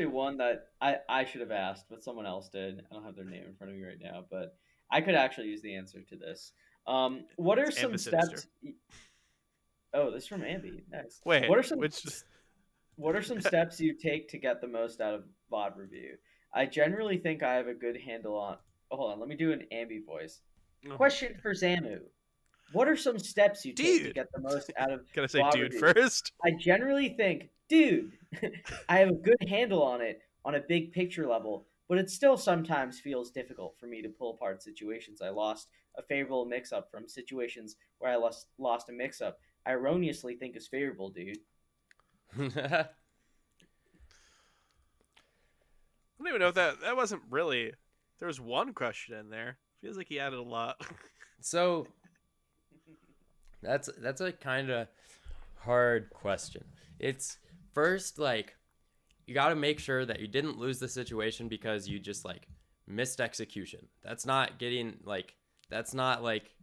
one that I should have asked, but someone else did. I don't have their name in front of me right now, but I could actually use the answer to this. What are some steps? Oh, this is from Ambi. Nice. Wait, what are some steps you take to get the most out of VOD review? I generally think I have a good handle on. Oh, hold on, let me do an Ambi voice. Question for Zamu. What are some steps you take to get the most out of Can I say VOD dude review? first? I generally think, dude, I have a good handle on it on a big picture level, but it still sometimes feels difficult for me to pull apart situations. I lost a favorable mix up from situations where I lost a mix up I erroneously think is favorable, dude. I don't even know if that wasn't really. There was one question in there. Feels like he added a lot. So that's a kind of hard question. It's first like you got to make sure that you didn't lose the situation because you just like missed execution. That's not like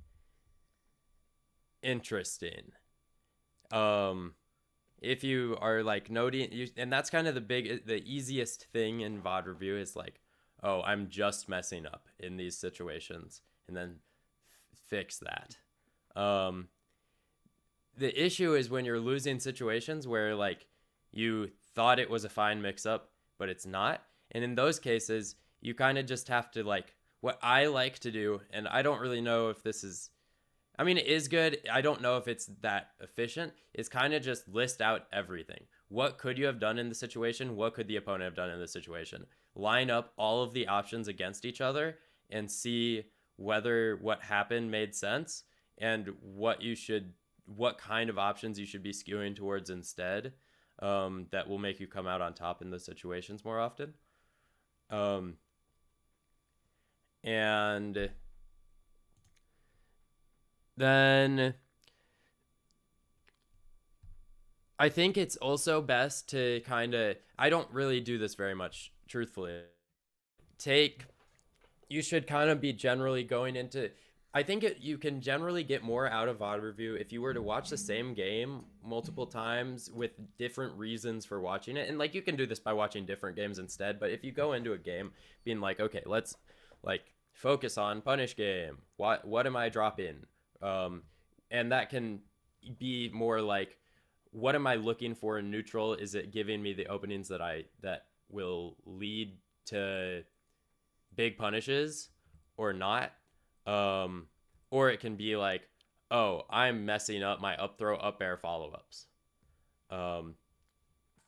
interesting. Um if you are like noting you, and that's kind of the easiest thing in VOD review is like, oh, I'm just messing up in these situations, and then fix that. Um the issue is when you're losing situations where like you thought it was a fine mix up but it's not, and in those cases you kind of just have to like, what I like to do, and I don't really know if this is, I mean, it is good. I don't know if it's that efficient. Is kind of just list out everything. What could you have done in the situation? What could the opponent have done in the situation? Line up all of the options against each other and see whether what happened made sense, and what kind of options you should be skewing towards instead, that will make you come out on top in those situations more often. Um, and then I think it's also best to kind of, I don't really do this very much, truthfully. Take, you should kind of be generally going into, I think you can generally get more out of VOD review if you were to watch the same game multiple times with different reasons for watching it. And like you can do this by watching different games instead, but if you go into a game being like, okay, let's like focus on punish game. What am I dropping? Um, and that can be more like, what am I looking for in neutral? Is it giving me the openings that will lead to big punishes or not? Um, or it can be like, oh, I'm messing up my up throw up air follow ups. Um,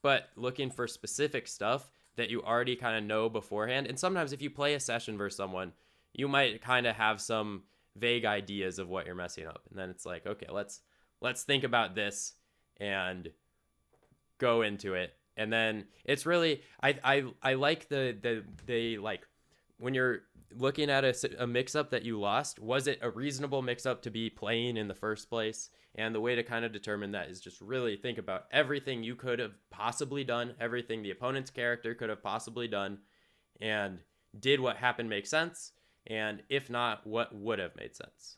but looking for specific stuff that you already kind of know beforehand. And sometimes if you play a session versus someone, you might kind of have some vague ideas of what you're messing up. And then it's like, okay, let's think about this and go into it. And then it's really, I like the like, when you're looking at a mix up that you lost, was it a reasonable mix up to be playing in the first place? And the way to kind of determine that is just really think about everything you could have possibly done, everything the opponent's character could have possibly done, and did what happened make sense? And if not, what would have made sense?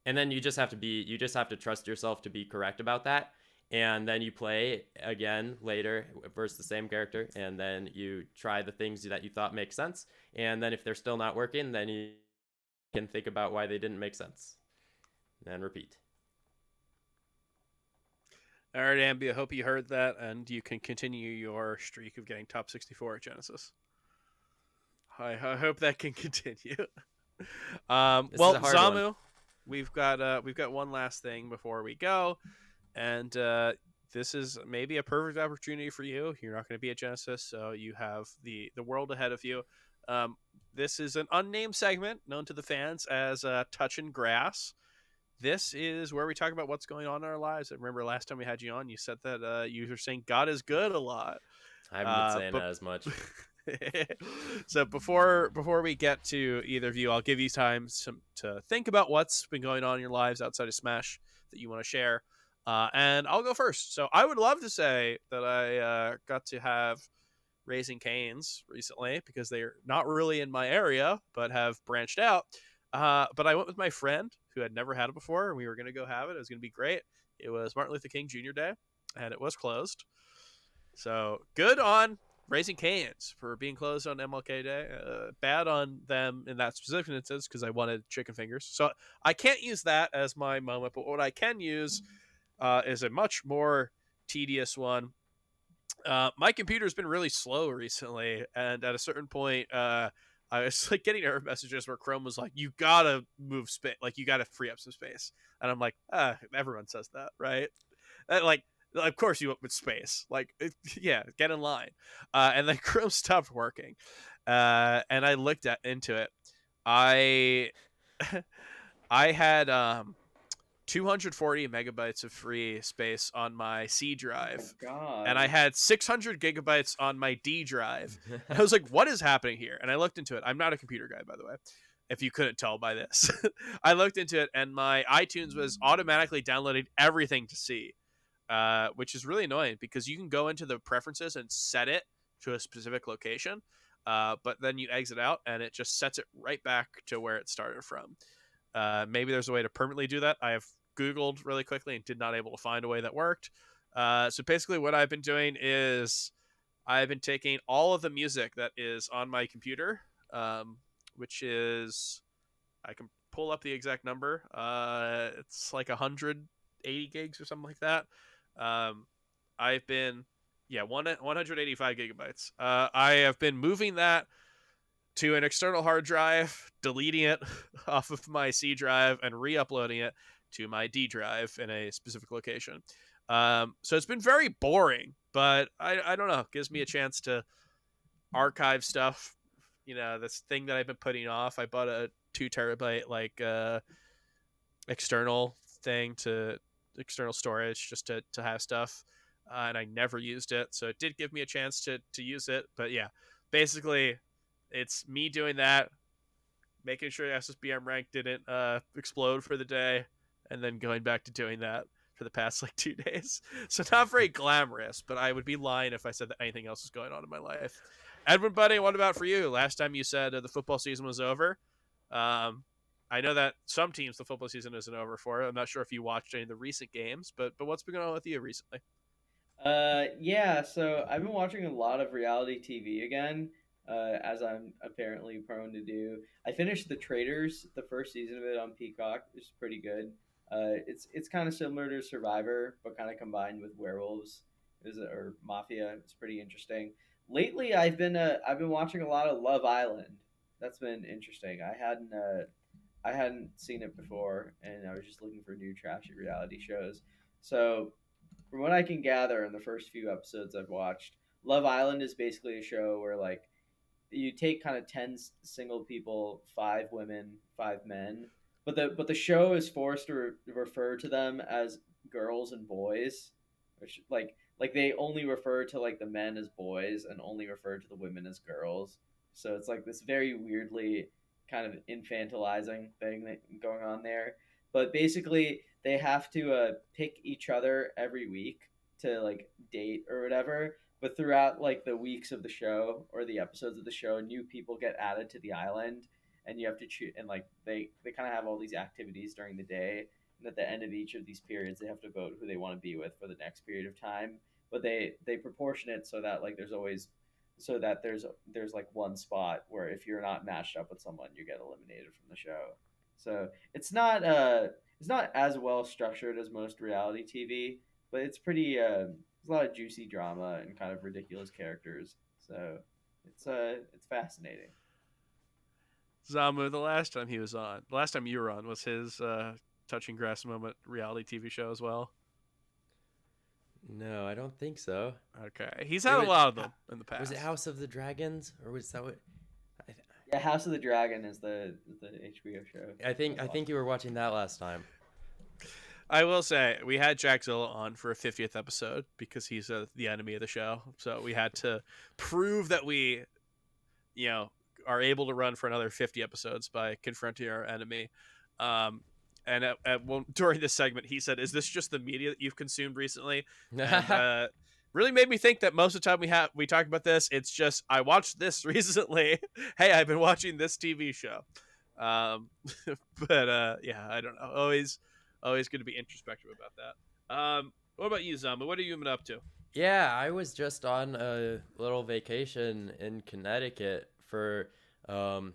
And then you just have to trust yourself to be correct about that. And then you play again later versus the same character, and then you try the things that you thought make sense. And then if they're still not working, then you can think about why they didn't make sense, and repeat. All right, Ambi, I hope you heard that, and you can continue your streak of getting top 64 at Genesis. I hope that can continue. Well, Zamu, One. we've got one last thing before we go, and this is maybe a perfect opportunity for you. You're not going to be at Genesis, so you have the world ahead of you. This is an unnamed segment known to the fans as Touching Grass. This is where we talk about what's going on in our lives. I remember last time we had you on, you said that you were saying God is good a lot. I haven't been saying that as much. So before we get to either of you, I'll give you time to think about what's been going on in your lives outside of Smash that you want to share. And I'll go first. So I would love to say that I got to have Raising Canes recently because they're not really in my area, but have branched out. But I went with my friend who had never had it before, and we were going to go have it. It was going to be great. It was Martin Luther King Jr. Day, and it was closed. So good on Raising Canes for being closed on MLK Day. Bad on them in that specific instance because I wanted chicken fingers. So I can't use that as my moment, but what I can use is a much more tedious one. My computer's been really slow recently, and at a certain point, I was like getting error messages where Chrome was like, "You gotta move space, like you gotta free up some space," and I'm like, everyone says that, right? Like Of course you went with space. Like, yeah, get in line. And then Chrome stopped working. And I looked into it. I I had 240 megabytes of free space on my C Oh my drive, and I god. had 600 gigabytes on my D drive. And I was like, what is happening here? And I looked into it. I'm not a computer guy, by the way, if you couldn't tell by this. I looked into it, and my iTunes was automatically downloading everything to C, which is really annoying because you can go into the preferences and set it to a specific location. But then you exit out and it just sets it right back to where it started from. Maybe there's a way to permanently do that. I have Googled really quickly and did not able to find a way that worked. So basically, what I've been doing is I've been taking all of the music that is on my computer, which is I can pull up the exact number. It's like 180 gigs or something like that. Um, I've been 185 gigabytes. I have been moving that to an external hard drive, deleting it off of my C drive, and re-uploading it to my D drive in a specific location. So it's been very boring, but I don't know. It gives me a chance to archive stuff. This thing that I've been putting off. I bought a 2 terabyte external thing to external storage just to have stuff, and I never used it, so it did give me a chance to use it. But yeah, basically, it's me doing that, making sure SSBM rank didn't explode for the day, and then going back to doing that for the past like 2 days. So not very glamorous, but I would be lying if I said that anything else is going on in my life. Edwin, buddy, what about for you? Last time you said the football season was over. I know that some teams the football season isn't over for. I'm not sure if you watched any of the recent games, but what's been going on with you recently? Yeah, so I've been watching a lot of reality TV again, as I'm apparently prone to do. I finished The Traitors, the first season of it on Peacock, which is pretty good. It's kind of similar to Survivor, but kind of combined with werewolves, or mafia. It's pretty interesting. Lately, I've been watching a lot of Love Island. That's been interesting. I hadn't seen it before, and I was just looking for new trashy reality shows. So from what I can gather in the first few episodes I've watched, Love Island is basically a show where like you take kind of 10 single people, 5 women, 5 men, but the show is forced to refer to them as girls and boys, which like they only refer to like the men as boys and only refer to the women as girls. So it's like this very weirdly kind of infantilizing thing that going on there. But basically, they have to pick each other every week to like date or whatever. But throughout like the weeks of the show or the episodes of the show, new people get added to the island, and you have to choose. And like they kind of have all these activities during the day, and at the end of each of these periods, they have to vote who they want to be with for the next period of time. But they proportion it so that like there's like one spot where if you're not matched up with someone, you get eliminated from the show. So it's not as well structured as most reality TV, but it's pretty. There's a lot of juicy drama and kind of ridiculous characters. So it's fascinating. Zamu, the last time you were on was his touching grass moment reality TV show as well. No, I don't think so. Okay, he's It had a was lot of them in the past. was it House of the Dragons or was that what? I, Yeah, House of the Dragon is the HBO show. I think you were watching that last time. I will say we had Jack Zilla on for a 50th episode because he's the enemy of the show. So we had to prove that we, you know, are able to run for another 50 episodes by confronting our enemy. Um, and during this segment, he said, "Is this just the media that you've consumed recently?" And really made me think that most of the time we talk about this, it's just I watched this recently. Hey, I've been watching this TV show. Um, but yeah, I don't know. Always good to be introspective about that. What about you, Zama? What have you been up to? Yeah, I was just on a little vacation in Connecticut for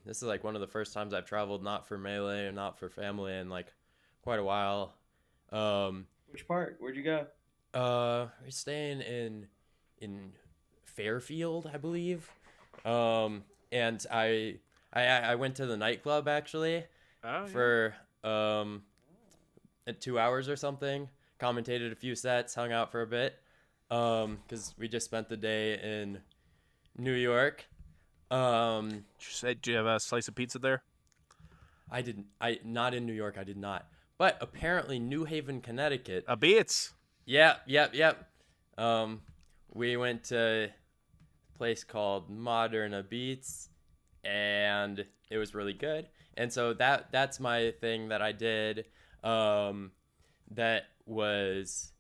this is like one of the first times I've traveled not for Melee or not for family in like quite a while. Um Which part? Where'd you go? we're staying in Fairfield, I believe. And I went to the nightclub actually Oh yeah. for 2 hours or something commentated a few sets, hung out for a bit, because we just spent the day in New York. Do you have a slice of pizza there? I didn't. I not in New York. I did not. But apparently, New Haven, Connecticut. A beats. Yep. Um, we went to a place called Modern Beats, and it was really good. And so that's my thing that I did. That was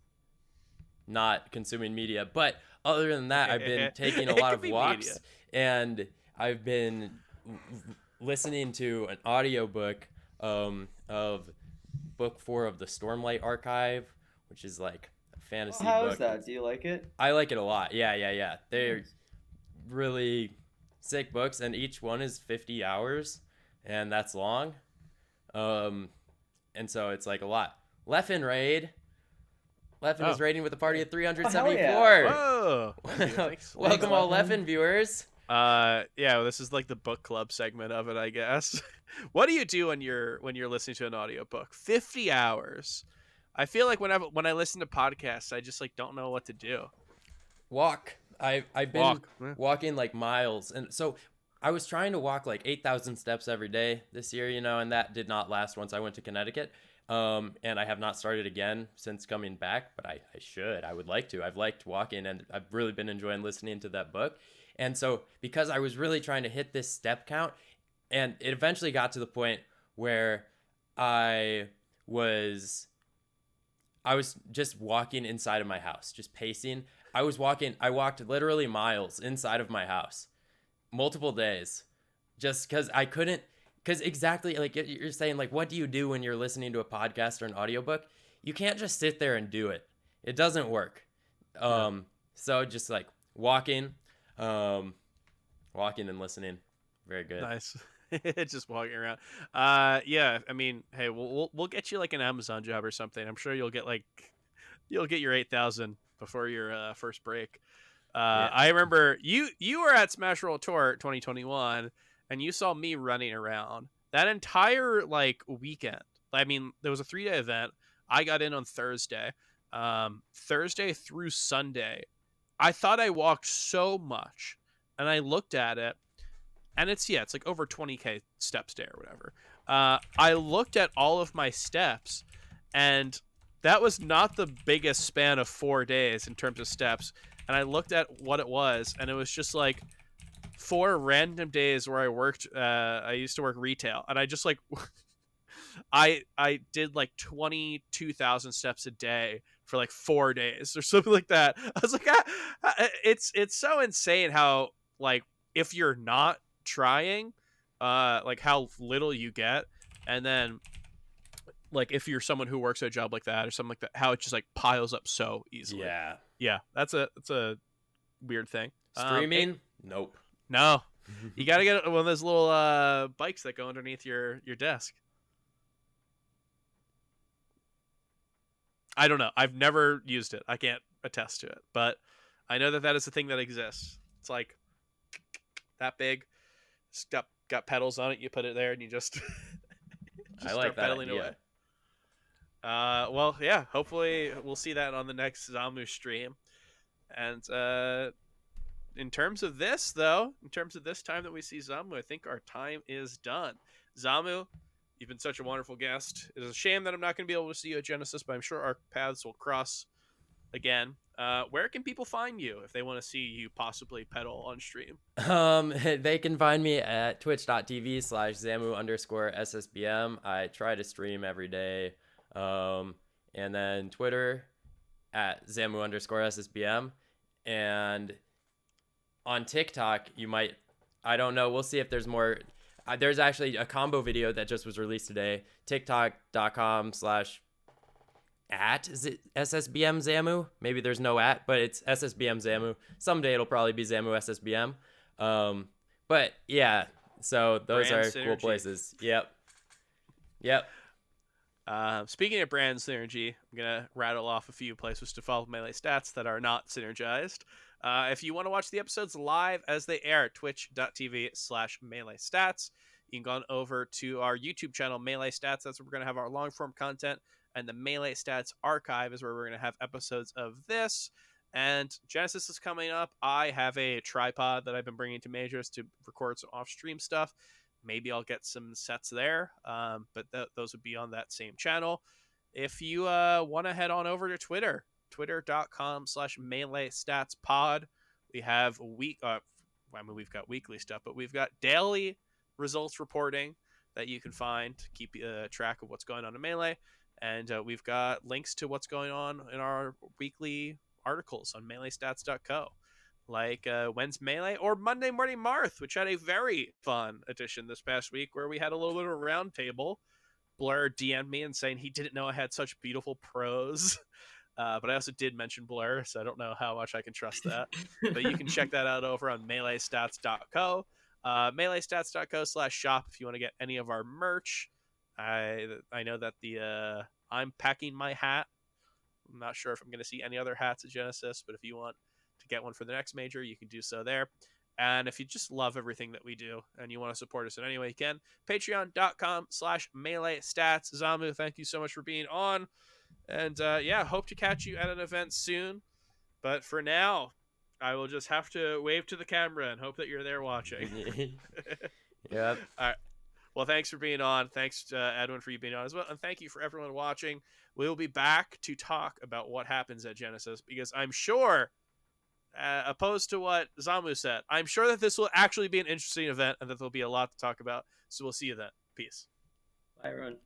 not consuming media. But other than that, I've been taking a It lot could of be walks, media. and I've been listening to an audiobook of book 4 of the Stormlight Archive, which is like a fantasy How book. is that? Do you like it? I like it a lot. Yeah. They're really sick books, and each one is 50 hours, and that's long. And so it's like a lot. Leffen raid. Leffen is raiding with a party of 374. Whoa. Thanks. Welcome all Leffen. Leffen viewers. Yeah, this is like the book club segment of it, I guess. What do you do when you're listening to an audiobook? 50 hours. I feel like when I listen to podcasts, I just like don't know what to do. Walk. I've been Walk. Yeah. walking like miles, and so I was trying to walk like 8,000 steps every day this year, and that did not last once I went to Connecticut. And I have not started again since coming back, but I should. I would like to. I've liked walking, and I've really been enjoying listening to that book. And so because I was really trying to hit this step count, and it eventually got to the point where I was just walking inside of my house, just pacing. I walked literally miles inside of my house multiple days just because I couldn't. Because exactly like you're saying, like, what do you do when you're listening to a podcast or an audiobook? You can't just sit there and do it. It doesn't work. So just like walking and listening. Very good. Nice. Just walking around. Yeah. I mean, hey, we'll get you like an Amazon job or something. I'm sure you'll get your 8,000 before your first break. Yeah. I remember you were at Smash Roll Tour 2021, and you saw me running around that entire like weekend. I mean, there was a 3-day event. I got in on Thursday. Thursday through Sunday, I thought I walked so much, and I looked at it, and it's like over 20K steps there or whatever. I looked at all of my steps, and that was not the biggest span of 4 days in terms of steps. And I looked at what it was, and it was just like 4 random days where I worked. I used to work retail, and I just like I did like 22,000 steps a day for like 4 days or something like that. I was like, it's so insane how like if you're not trying, like how little you get, and then like if you're someone who works at a job like that or something like that, how it just like piles up so easily. Yeah, that's a weird thing. Streaming? Nope. No, you gotta get one of those little bikes that go underneath your desk. I don't know. I've never used it. I can't attest to it, but I know that is a thing that exists. It's like that big. It's got pedals on it. You put it there, and you just, I like start that pedaling idea. away. Well, yeah. Hopefully, we'll see that on the next Zamu stream. And in terms of this, though, in terms of this time that we see Zamu, I think our time is done. Zamu, you've been such a wonderful guest. It is a shame that I'm not going to be able to see you at Genesis, but I'm sure our paths will cross again. Where can people find you if they want to see you possibly pedal on stream? They can find me at twitch.tv/Zamu_SSBM. I try to stream every day. And then Twitter at Zamu_SSBM. And on TikTok, you might, I don't know, we'll see if there's more. There's actually a combo video that just was released today. TikTok.com/ @SSBM Zamu. Maybe there's no @ but it's SSBM Zamu. Someday it'll probably be Zamu SSBM. But yeah, so those Brand are synergy. cool places. Yep. Speaking of brand synergy, I'm going to rattle off a few places to follow Melee Stats that are not synergized. If you want to watch the episodes live as they air at twitch.tv/Melee Stats, you can go on over to our YouTube channel, Melee Stats. That's where we're going to have our long form content, and the Melee Stats Archive is where we're going to have episodes of this. And Genesis is coming up. I have a tripod that I've been bringing to majors to record some off-stream stuff. Maybe I'll get some sets there, but those would be on that same channel. If you want to head on over to Twitter, twitter.com/melee stats pod. We have we've got weekly stuff, but we've got daily results reporting that you can find to keep track of what's going on in Melee. And we've got links to what's going on in our weekly articles on meleestats.co, like When's Melee or Monday Morning Marth, which had a very fun edition this past week where we had a little bit of a round table. Blur DM'd me and saying he didn't know I had such beautiful prose. But I also did mention Blur, so I don't know how much I can trust that. But you can check that out over on meleestats.co. Meleestats.co/shop if you want to get any of our merch. I know that the I'm packing my hat. I'm not sure if I'm going to see any other hats at Genesis, but if you want to get one for the next major, you can do so there. And if you just love everything that we do and you want to support us in any way you can, patreon.com/melee stats. Zamu, thank you so much for being on. And hope to catch you at an event soon. But for now, I will just have to wave to the camera and hope that you're there watching. Yep. All right. Well, thanks for being on. Thanks, Edwin, for you being on as well. And thank you for everyone watching. We'll be back to talk about what happens at Genesis, because I'm sure, opposed to what Zamu said, I'm sure that this will actually be an interesting event and that there'll be a lot to talk about. So we'll see you then. Peace. Bye, everyone.